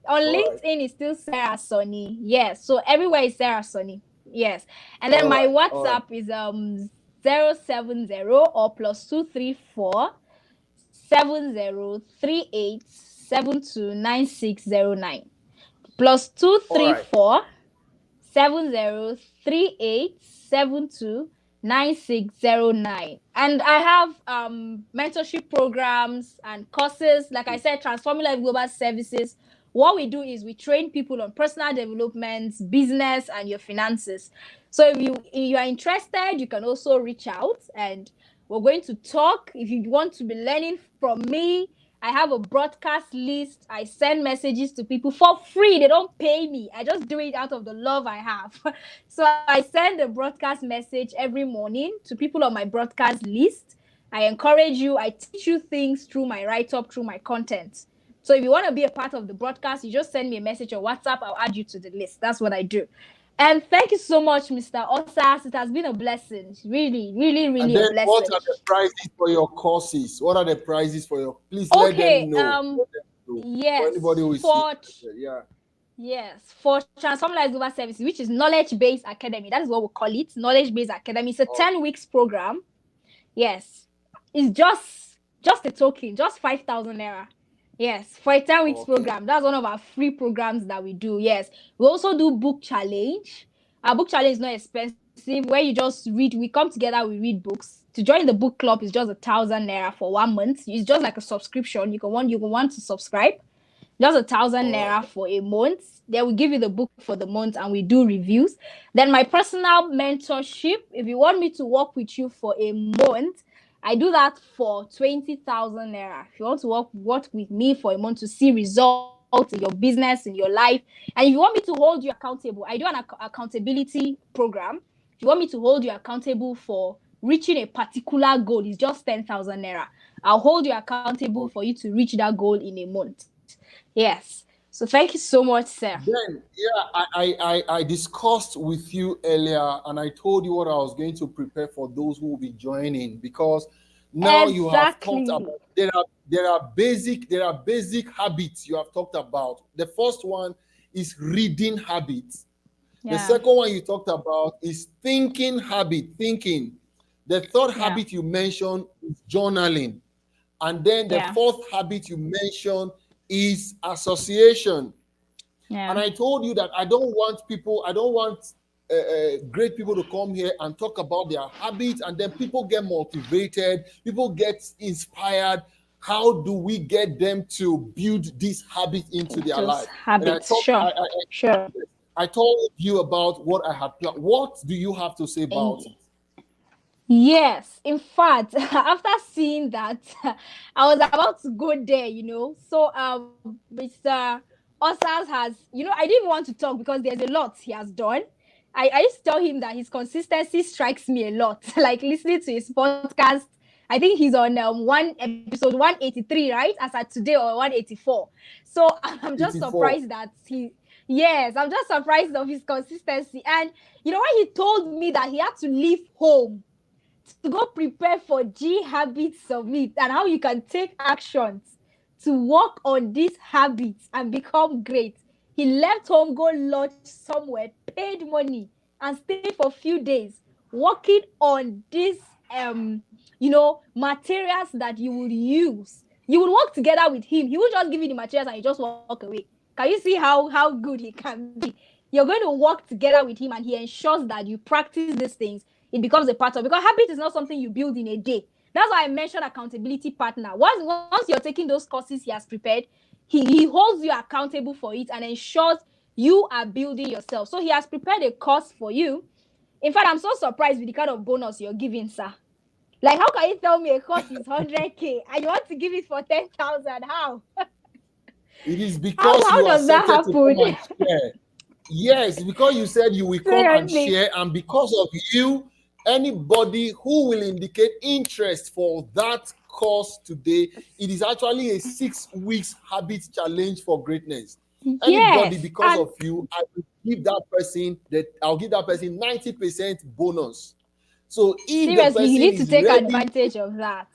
All right. LinkedIn, it's still Sarah Sonny. Yes. So everywhere is Sarah Sonny. Yes. And then All my right. All right. WhatsApp is 070 or +234 7038729609 plus two All three right. four 7038729609. And I have mentorship programs and courses, like I said, Transforming Life Global Services. What we do is we train people on personal development, business, and your finances. So if you are interested, you can also reach out and we're going to talk. If you want to be learning from me, I have a broadcast list. I send messages to people for free. They don't pay me. I just do it out of the love I have. So I send a broadcast message every morning to people on my broadcast list. I encourage you. I teach you things through my write-up, through my content. So if you want to be a part of the broadcast, you just send me a message or WhatsApp. I'll add you to the list. That's what I do. And thank you so much, Mr. Osas. It has been a blessing. Really, really, And really a then what blessing. are the prices for your courses? What are the prices for your? Please let them Okay, know. Let them know. For anybody yes, who is for interested, yeah. Transform Lives Global Services, which is Knowledge Based Academy. That is what we call it, Knowledge Based Academy. It's a Oh, 10 weeks program. Yes, it's just a token, just 5,000 naira. Yes, for a 10 weeks okay. program. That's one of our free programs that we do. Yes, we also do book challenge. Our book challenge is not expensive. Where you just read, we come together, we read books. To join the book club is just 1,000 naira for 1 month. It's just like a subscription. You can want to subscribe just 1,000 naira Oh, for a month. They will give you the book for the month and we do reviews. Then my personal mentorship, if you want me to work with you for a month, I do that for 20,000 naira. If you want to work with me for a month to see results in your business, in your life, and if you want me to hold you accountable, I do an accountability program. If you want me to hold you accountable for reaching a particular goal, it's just 10,000 naira. I'll hold you accountable okay. for you to reach that goal in a month. Yes. So thank you so much, sir. Then, yeah, I discussed with you earlier, and I told you what I was going to prepare for those who will be joining, because now you have talked Exactly. about there are basic habits you have talked about. The first one is reading habits. The Yeah. second one you talked about is thinking habit, thinking. The third Yeah. habit you mentioned is journaling. And then the Yeah. fourth habit you mentioned is association. And Yeah. I told you that I don't want great people to come here and talk about their habits, and then people get motivated, people get inspired. How do we get them to build this habit into their Those life? And habits. Sure. Sure. I told you about what I had planned. What do you have to say about And it? yes, in fact, after seeing that, I was about to go there, So, Mr. Osas I didn't want to talk because there's a lot he has done. I used to tell him that his consistency strikes me a lot. Like listening to his podcast. I think he's on one episode 183, right? As at today, or 184. So I'm just 84. surprised that yes, I'm just surprised of his consistency. And when he told me that he had to leave home to go prepare for G Habit Summit and how you can take actions to work on these habits and become great. He left home, go lodge somewhere, paid money, and stayed for a few days working on these materials that you would use. You would work together with him. He would just give you the materials and you just walk away. Can you see how good he can be? You're going to work together with him and he ensures that you practice these things. It becomes a part of, because habit is not something you build in a day. That's why I mentioned accountability partner. Once you're taking those courses he has prepared, he holds you accountable for it and ensures you are building yourself. So he has prepared a course for you. In fact, I'm so surprised with the kind of bonus you're giving, sir. Like, how can you tell me a course is 100K and you want to give it for 10,000? How? It is because How you does that accepted to come happen? and share. Yes, because you said you will come and Seriously. share, and because of you, anybody who will indicate interest for that course today, it is actually a 6 weeks habit challenge for greatness. Anybody, Yes. because And of you, I'll give that person 90% bonus. So if the seriously, you person need to is take ready, advantage of that.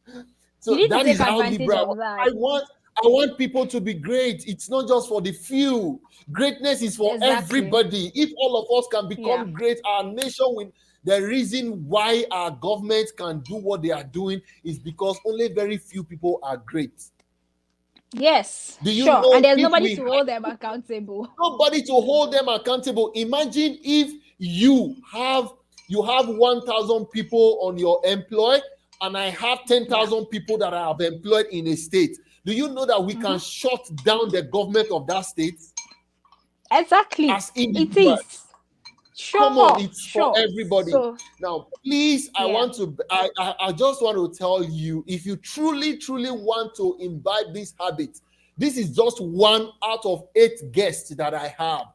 You so need to that take is how advantage Libra. of that. I want people to be great. It's not just for the few. Greatness is for Exactly. everybody. If all of us can Yeah. become great, our nation will. The reason why our government can do what they are doing is because only very few people are great. Yes, Do you sure. And know there's if nobody we to hold them accountable. nobody to hold them accountable? Imagine if you have 1,000 people on your employ, and I have Yeah. 10,000 people that I have employed in a state. Do you know that we can Mm-hmm. shut down the government of that state Exactly. as It individuals? is. Come on, Sure. it's for Sure. everybody. So, Now please, yeah. I just want to tell you, if you truly want to imbibe this habit, this is just one out of 8 guests that I have.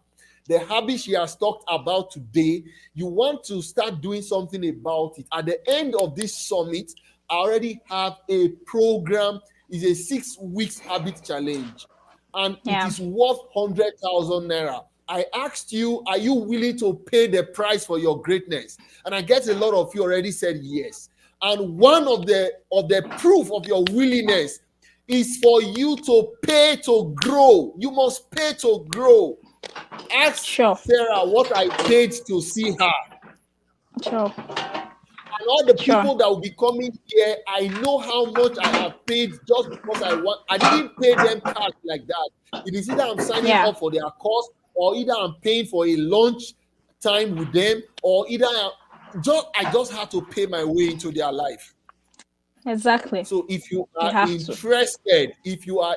The habit she has talked about today, you want to start doing something about it. At the end of this summit, I already have a program. It's a 6 weeks habit challenge, and it Yeah. is worth 100,000 naira. I asked you, are you willing to pay the price for your greatness? And I guess a lot of you already said yes. And one of the proof of your willingness is for you to pay to grow. You must pay to grow. Ask Sure. Sarah what I paid to see her. Sure. And all the Sure. people that will be coming here, I know how much I have paid just because I didn't pay them cash like that. It is either I'm signing Yeah. up for their course, or either I'm paying for a lunch time with them, or either I just had to pay my way into their life. Exactly. So if you You are have to.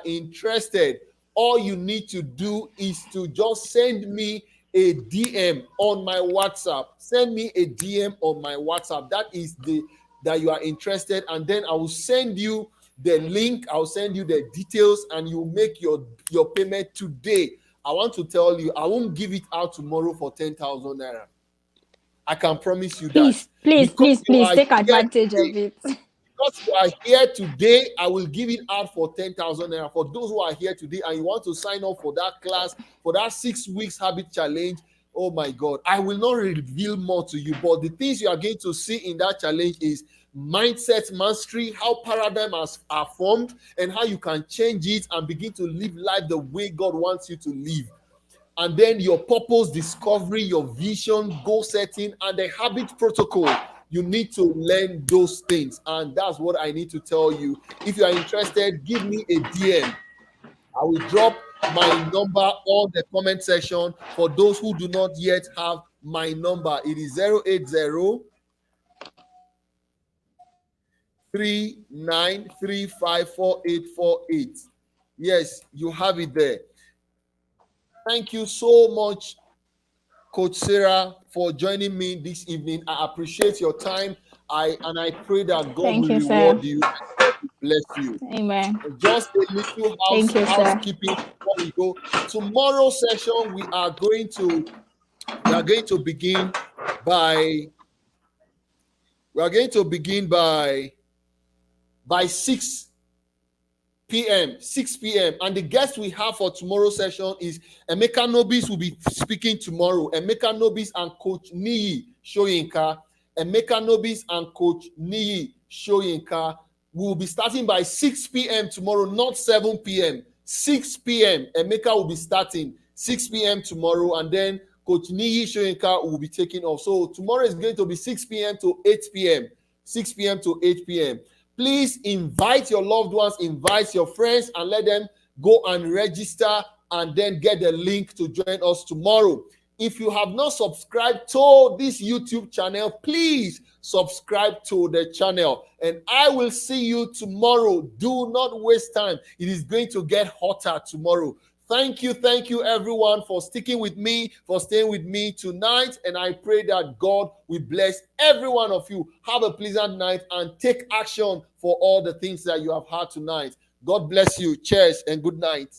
interested, all you need to do is to just send me a DM on my WhatsApp. Send me a DM on my WhatsApp. That you are interested, and then I will send you the link. I'll send you the details, and you make your payment today. I want to tell you, I won't give it out tomorrow for 10,000 naira. I can promise you that. Because you Please are take here advantage today. of it. Because you are here today, I will give it out for 10,000 naira. For those who are here today and you want to sign up for that class, for that 6 weeks habit challenge, oh my God, I will not reveal more to you. But the things you are going to see in that challenge is mindset mastery, how paradigms are formed, and how you can change it and begin to live life the way God wants you to live. And then your purpose discovery, your vision, goal setting, and the habit protocol. You need to learn those things. And that's what I need to tell you. If you are interested, give me a DM. I will drop my number on the comment section for those who do not yet have my number. It is 080 39354848. Yes, you have it there. Thank you so much, Coach Sarah, for joining me this evening. I appreciate your time. I pray that God Thank will you, sir. reward you and God will bless you. Amen. Just a little Thank you, sir. housekeeping before we go. Tomorrow's session, we are going to begin by 6 p.m. And the guest we have for tomorrow's session is Emeka Nobis will be speaking tomorrow. Emeka Nobis and Coach Niyi Shoyinka. Emeka Nobis and Coach Niyi Shoyinka will be starting by 6 p.m. tomorrow, not 7 p.m. 6 p.m. Emeka will be starting 6 p.m. tomorrow, and then Coach Niyi Shoyinka will be taking off. So tomorrow is going to be 6 p.m. to 8 p.m. 6 p.m. to 8 p.m. Please invite your loved ones, invite your friends, and let them go and register and then get the link to join us tomorrow. If you have not subscribed to this YouTube channel, please subscribe to the channel. And I will see you tomorrow. Do not waste time. It is going to get hotter tomorrow. Thank you, everyone, for sticking with me, for staying with me tonight. And I pray that God will bless every one of you. Have a pleasant night and take action for all the things that you have heard tonight. God bless you. Cheers and good night.